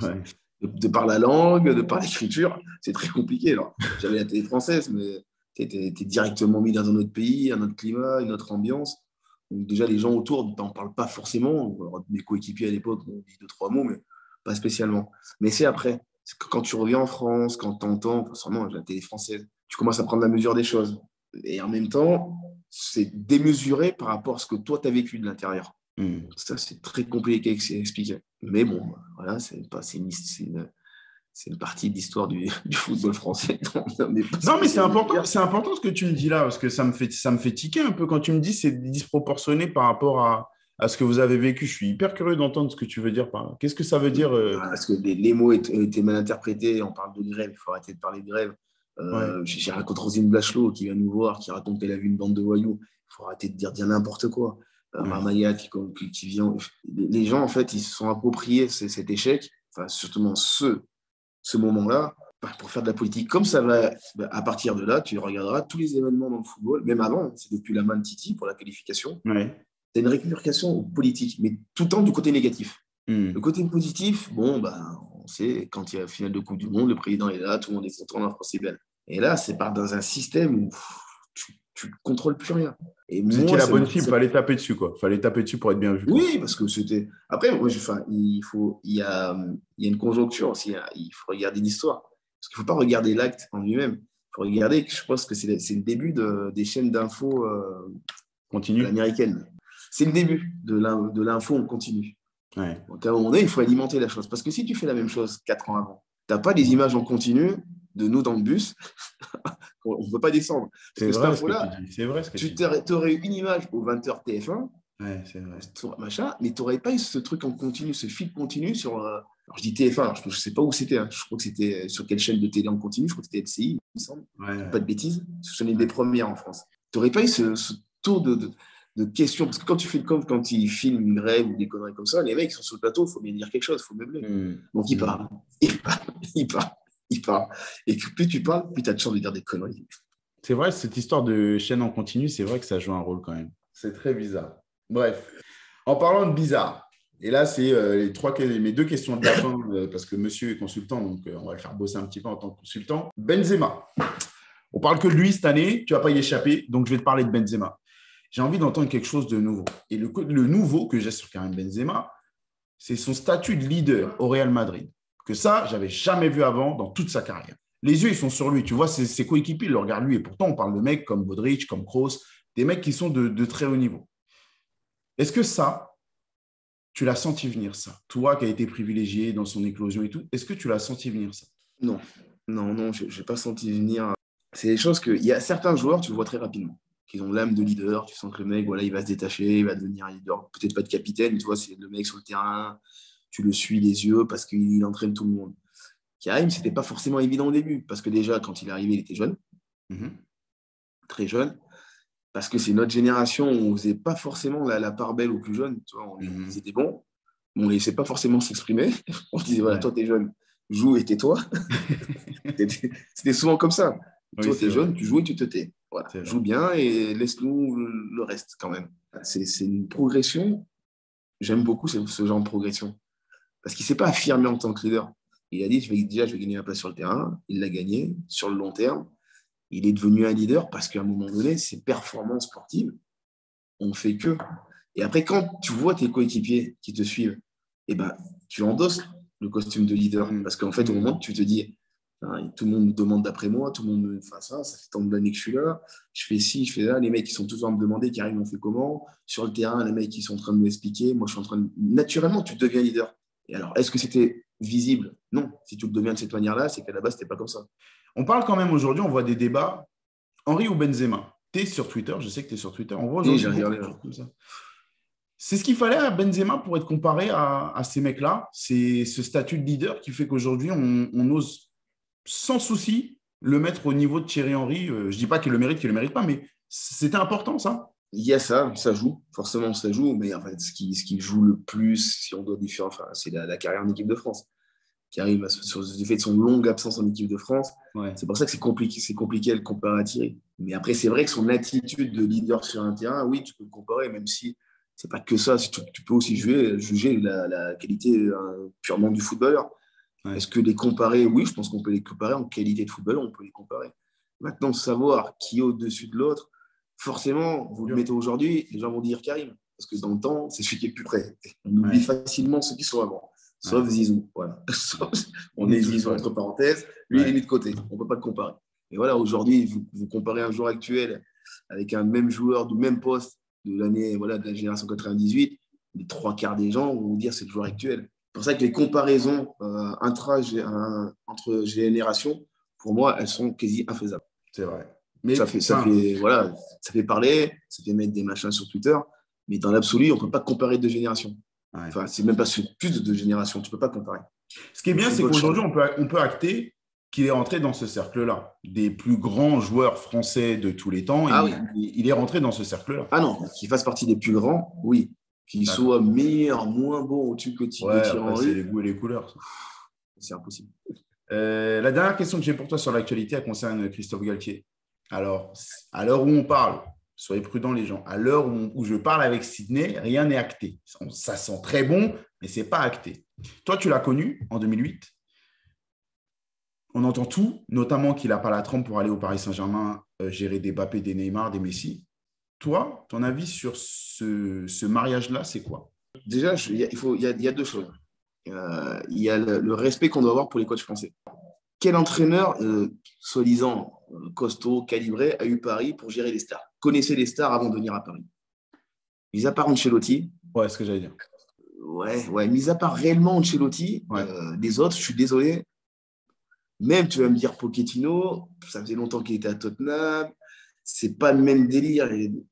Ouais. De par la langue, de par l'écriture, c'est très compliqué. Alors, j'avais la télé française, mais tu es directement mis dans un autre pays, un autre climat, une autre ambiance. Donc déjà, les gens autour ne t'en parlent pas forcément. Alors, mes coéquipiers à l'époque m'ont dit 2, 3 mots, mais pas spécialement. Mais c'est après. C'est que quand tu reviens en France, quand tu entends, forcément, la télé française, tu commences à prendre la mesure des choses. Et en même temps, c'est démesuré par rapport à ce que toi, tu as vécu de l'intérieur. Ça, c'est très compliqué à expliquer. Mais bon, voilà, c'est une partie de l'histoire du football français. Non, mais c'est important ce que tu me dis là, parce que ça me fait tiquer un peu quand tu me dis que c'est disproportionné par rapport à ce que vous avez vécu. Je suis hyper curieux d'entendre ce que tu veux dire par là. Qu'est-ce que ça veut dire Parce que les mots étaient mal interprétés. On parle de grève, il faut arrêter de parler de grève. Ouais. J'ai raconté Rosine Blachelot qui vient nous voir, qui raconte qu'elle a vu une bande de voyous. Il faut arrêter de dire n'importe quoi. Ramaya qui vient. Les gens, en fait, ils se sont appropriés cet échec, enfin, surtout ce moment-là, pour faire de la politique. Comme ça va, à partir de là, tu regarderas tous les événements dans le football, même avant, c'est depuis la main de Titi pour la qualification. Ouais. C'est une récupération politique, mais tout le temps du côté négatif. Le côté positif, bon, on sait, quand il y a la finale de Coupe du Monde, le président est là, tout le monde est content, la France est belle. Et là, c'est dans un système où tu ne contrôles plus rien. Et vous étiez la bonne cible, il fallait taper dessus, quoi. Il fallait taper dessus pour être bien vu. Oui, parce que c'était. Après, moi, il y a une conjoncture aussi. Il faut regarder l'histoire. Parce qu'il ne faut pas regarder l'acte en lui-même. Il faut regarder, je pense que c'est le début des chaînes d'infos américaines. C'est le début de l'info en continu. Ouais. Donc, à un moment donné, il faut alimenter la chose. Parce que si tu fais la même chose 4 ans avant, tu n'as pas des images en continu de nous dans le bus, on ne peut pas descendre. C'est vrai, ce que tu dis. C'est vrai ce que tu dis. Tu aurais une image au 20h TF1, ouais, c'est vrai. Machin, mais tu n'aurais pas eu ce truc en continu, ce fil continu sur. Alors, je dis TF1, alors je ne sais pas où c'était. Hein. Je crois que c'était sur quelle chaîne de télé en continu. Je crois que c'était LCI, il me semble. Ouais. Pas de bêtises. Ce sont des premières en France. Tu n'aurais pas eu ce tour de questions. Parce que quand tu fais le com, quand ils filment une grève ou des conneries comme ça, les mecs sont sur le plateau, il faut bien dire quelque chose, il faut meubler. Donc ils parlent. Il parle. Et plus tu parles, plus tu as de chance de dire des conneries. C'est vrai, cette histoire de chaîne en continu, c'est vrai que ça joue un rôle quand même. C'est très bizarre. Bref, en parlant de bizarre, et là, c'est mes 2 questions de la fin, parce que monsieur est consultant, donc on va le faire bosser un petit peu en tant que consultant. Benzema. On parle que de lui cette année, tu ne vas pas y échapper, donc je vais te parler de Benzema. J'ai envie d'entendre quelque chose de nouveau. Et le nouveau que j'ai sur Karim Benzema, c'est son statut de leader au Real Madrid. Que ça, je n'avais jamais vu avant dans toute sa carrière. Les yeux, ils sont sur lui. Tu vois, ses coéquipiers, ils le regardent lui. Et pourtant, on parle de mecs comme Modric, comme Kroos, des mecs qui sont de très haut niveau. Est-ce que ça, tu l'as senti venir, ça? Toi qui as été privilégié dans son éclosion et tout, est-ce que tu l'as senti venir, ça? Non, je n'ai pas senti venir. C'est des choses qu'il y a certains joueurs, tu le vois très rapidement, qui ont l'âme de leader. Tu sens que le mec, voilà, il va se détacher, il va devenir un leader. Peut-être pas de capitaine, tu vois, c'est le mec sur le terrain. Tu le suis les yeux parce qu'il entraîne tout le monde. Karim, ce n'était pas forcément évident au début, parce que déjà, quand il est arrivé, il était jeune, très jeune, parce que c'est notre génération, on ne faisait pas forcément la part belle aux plus jeunes. Tu vois, ils étaient bons, mais on ne les laissait pas forcément s'exprimer. On disait, voilà, toi, tu es jeune, joue et tais-toi. C'était souvent comme ça. Oui, toi, tu es jeune, tu joues et tu te tais. Voilà. Joue bien et laisse-nous le reste quand même. C'est une progression. J'aime beaucoup ce genre de progression. Parce qu'il ne s'est pas affirmé en tant que leader. Il a dit, je vais gagner ma place sur le terrain. Il l'a gagné sur le long terme. Il est devenu un leader parce qu'à un moment donné, ses performances sportives ont fait que. Et après, quand tu vois tes coéquipiers qui te suivent, eh ben, tu endosses le costume de leader. Parce qu'en fait, au moment où tu te dis, tout le monde me demande d'après moi, tout le monde me fait ça fait tant d'années que je suis là, je fais ci, je fais là, les mecs qui sont toujours à me demander, Karim, on fait comment? Sur le terrain, les mecs qui sont en train de m'expliquer, moi je suis en train de. Naturellement, tu deviens leader. Et alors, est-ce que c'était visible? Non. Si tu le deviens de cette manière-là, c'est qu'à la base, c'était pas comme ça. On parle quand même aujourd'hui, on voit des débats. Henry ou Benzema? Tu es sur Twitter, je sais que tu es sur Twitter. On voit aujourd'hui j'ai regardé comme ça. C'est ce qu'il fallait à Benzema pour être comparé à ces mecs-là. C'est ce statut de leader qui fait qu'aujourd'hui, on ose sans souci le mettre au niveau de Thierry Henry. Je ne dis pas qu'il le mérite pas, mais c'était important, ça. Il y a ça joue. Forcément, ça joue. Mais en fait, ce qui joue le plus, si on doit différer, c'est la carrière en équipe de France. Qui arrive sur le fait de son longue absence en équipe de France. Ouais. C'est pour ça que c'est compliqué à le comparer à Thierry. Mais après, c'est vrai que son attitude de leader sur un terrain, oui, tu peux le comparer, même si c'est pas que ça. Tu peux aussi juger la qualité purement du footballeur. Ouais. Est-ce que les comparer? Oui, je pense qu'on peut les comparer en qualité de footballeur, on peut les comparer. Maintenant, savoir qui est au-dessus de l'autre, forcément, vous le mettez aujourd'hui, les gens vont dire Karim. Parce que dans le temps, c'est celui qui est le plus près. On oublie facilement ceux qui sont avant. Sauf Zizou. Voilà. On met Zizou entre parenthèses. Lui, il est mis de côté. On ne peut pas le comparer. Et voilà, aujourd'hui, vous comparez un joueur actuel avec un même joueur du même poste de l'année, voilà, de la génération 98, les 3/4 des gens vont vous dire c'est le joueur actuel. C'est pour ça que les comparaisons entre générations, pour moi, elles sont quasi infaisables. C'est vrai. Mais ça fait parler, ça fait mettre des machins sur Twitter, mais dans l'absolu, on ne peut pas comparer deux générations. Ouais. Enfin, c'est même pas plus de deux générations, tu ne peux pas comparer. Ce qui est bien, c'est qu'aujourd'hui, on peut acter qu'il est rentré dans ce cercle-là. Des plus grands joueurs français de tous les temps, il est rentré dans ce cercle-là. Ah non, qu'il fasse partie des plus grands, oui. Qu'il soit meilleur, moins bon au-dessus que Thierry Henry. C'est les goûts et les couleurs. Ça. C'est impossible. La dernière question que j'ai pour toi sur l'actualité, elle concerne Christophe Galtier. Alors, à l'heure où on parle, soyez prudents les gens, à l'heure où je parle avec Sydney, rien n'est acté. Ça sent très bon, mais ce n'est pas acté. Toi, tu l'as connu en 2008. On entend tout, notamment qu'il n'a pas la trempe pour aller au Paris Saint-Germain gérer des Mbappé, des Neymar, des Messi. Toi, ton avis sur ce mariage-là, c'est quoi? Déjà, il y a deux choses. Il y a le respect qu'on doit avoir pour les coachs français. Quel entraîneur, soi-disant costaud, calibré, a eu Paris pour gérer les stars? Connaissait les stars avant de venir à Paris. Mis à part Ancelotti. Ouais, c'est ce que j'allais dire. Ouais, mis à part réellement Ancelotti, les autres, je suis désolé. Même, tu vas me dire Pochettino, ça faisait longtemps qu'il était à Tottenham, c'est pas le même délire,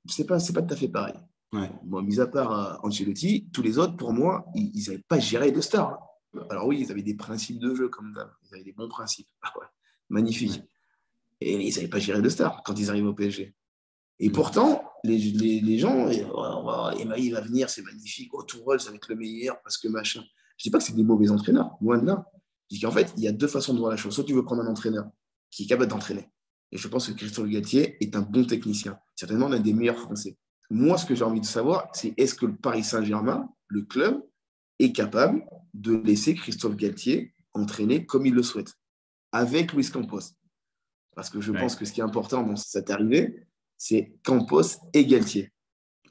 c'est pas tout à fait pareil. Ouais. Moi, mis à part Ancelotti, tous les autres, pour moi, ils n'avaient pas géré de stars. Alors oui, ils avaient des principes de jeu comme ça, ils avaient des bons principes. Ah ouais, magnifique. Ouais. Et ils n'avaient pas géré de stars quand ils arrivent au PSG. Et pourtant, les gens, Emery va venir, c'est magnifique, Tourelle, ça va être le meilleur, parce que machin. Je ne dis pas que c'est des mauvais entraîneurs, loin de là. Je dis qu'en fait, il y a deux façons de voir la chose. Soit tu veux prendre un entraîneur qui est capable d'entraîner. Et je pense que Christophe Galtier est un bon technicien. Certainement l'un des meilleurs Français. Moi, ce que j'ai envie de savoir, c'est est-ce que le Paris Saint-Germain, le club, est capable de laisser Christophe Galtier entraîner comme il le souhaite, avec Luis Campos. Parce que je pense que ce qui est important dans cette arrivée, c'est Campos et Galtier.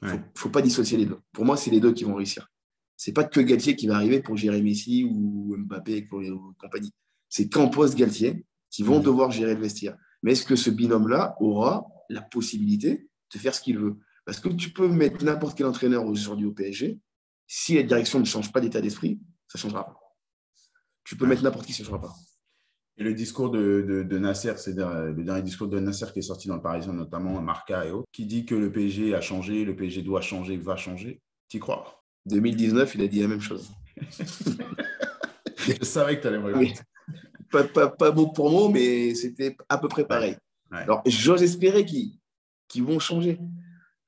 Il ne faut pas dissocier les deux. Pour moi, c'est les deux qui vont réussir. Ce n'est pas que Galtier qui va arriver pour gérer Messi ou Mbappé et compagnie. C'est Campos, Galtier qui vont devoir gérer le vestiaire. Mais est-ce que ce binôme-là aura la possibilité de faire ce qu'il veut? Parce que tu peux mettre n'importe quel entraîneur aujourd'hui au PSG. Si la direction ne change pas d'état d'esprit, ça ne changera pas. Tu peux mettre n'importe qui, ça ne changera pas. Et le discours de Nasser, c'est-à-dire le dernier discours de Nasser qui est sorti dans le Parisien, notamment Marca et autres, qui dit que le PSG a changé, le PSG doit changer, va changer. Tu y crois? 2019, il a dit la même chose. Je savais que tu allais me répondre. Oui. Pas mot pour mot, mais c'était à peu près pareil. Ouais. Alors, j'ose espérer qu'ils vont changer.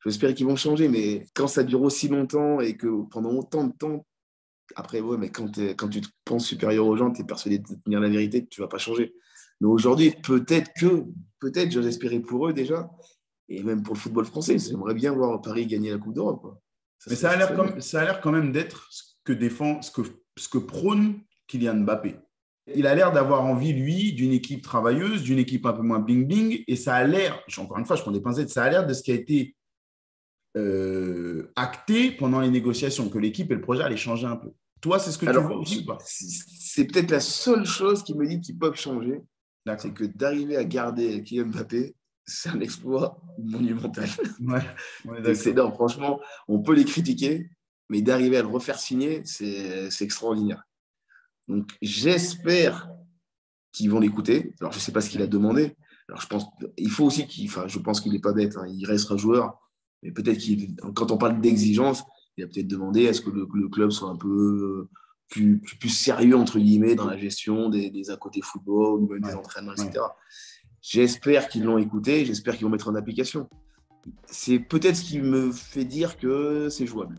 J'espère qu'ils vont changer, mais quand ça dure aussi longtemps et que pendant autant de temps, après, mais quand tu te penses supérieur aux gens, tu es persuadé de tenir la vérité, tu ne vas pas changer. Mais aujourd'hui, peut-être, j'ose espérer pour eux déjà, et même pour le football français, j'aimerais bien voir Paris gagner la Coupe d'Europe, quoi. Mais ça a l'air quand même d'être ce que prône Kylian Mbappé. Il a l'air d'avoir envie, lui, d'une équipe travailleuse, d'une équipe un peu moins bling-bling, et ça a l'air, encore une fois, je prends des pincettes, ça a l'air de ce qui a été acté pendant les négociations, que l'équipe et le projet allaient changer un peu. Toi, c'est ce que tu vois aussi ou pas? C'est peut-être la seule chose qui me dit qu'ils peuvent changer, c'est que d'arriver à garder Kylian Mbappé, c'est un exploit monumental. C'est énorme. Franchement, on peut les critiquer, mais d'arriver à le refaire signer, c'est extraordinaire. Donc, j'espère qu'ils vont l'écouter. Alors, je ne sais pas ce qu'il a demandé. Alors, je pense qu'il n'est pas bête. Hein. Il restera joueur. Mais peut-être quand on parle d'exigence, il a peut-être demandé est-ce que le club soit un peu plus sérieux, entre guillemets, dans la gestion des à côté football, ou même des entraînements, etc. J'espère qu'ils l'ont écouté. J'espère qu'ils vont mettre en application. C'est peut-être ce qui me fait dire que c'est jouable.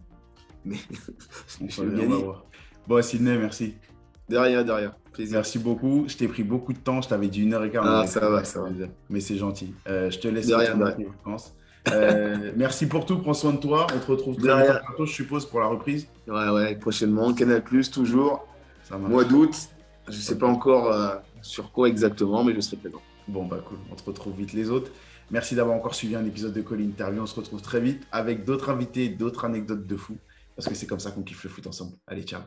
Mais je vais bien dire. Bon, Sydney, merci. De rien. Plaisir. Merci beaucoup. Je t'ai pris beaucoup de temps. Je t'avais dit 1h15. Ah, ça va. Mais c'est gentil. Je te laisse. De rien. Merci pour tout. Prends soin de toi. On te retrouve très bientôt, je suppose, pour la reprise. Ouais, prochainement. Canal+, toujours. Ça marche. Mois d'août. Je ne sais pas encore sur quoi exactement, mais je serai présent. Bon, bah cool. On te retrouve vite les autres. Merci d'avoir encore suivi un épisode de Call Interview. On se retrouve très vite avec d'autres invités, d'autres anecdotes de fou. Parce que c'est comme ça qu'on kiffe le foot ensemble. Allez, ciao.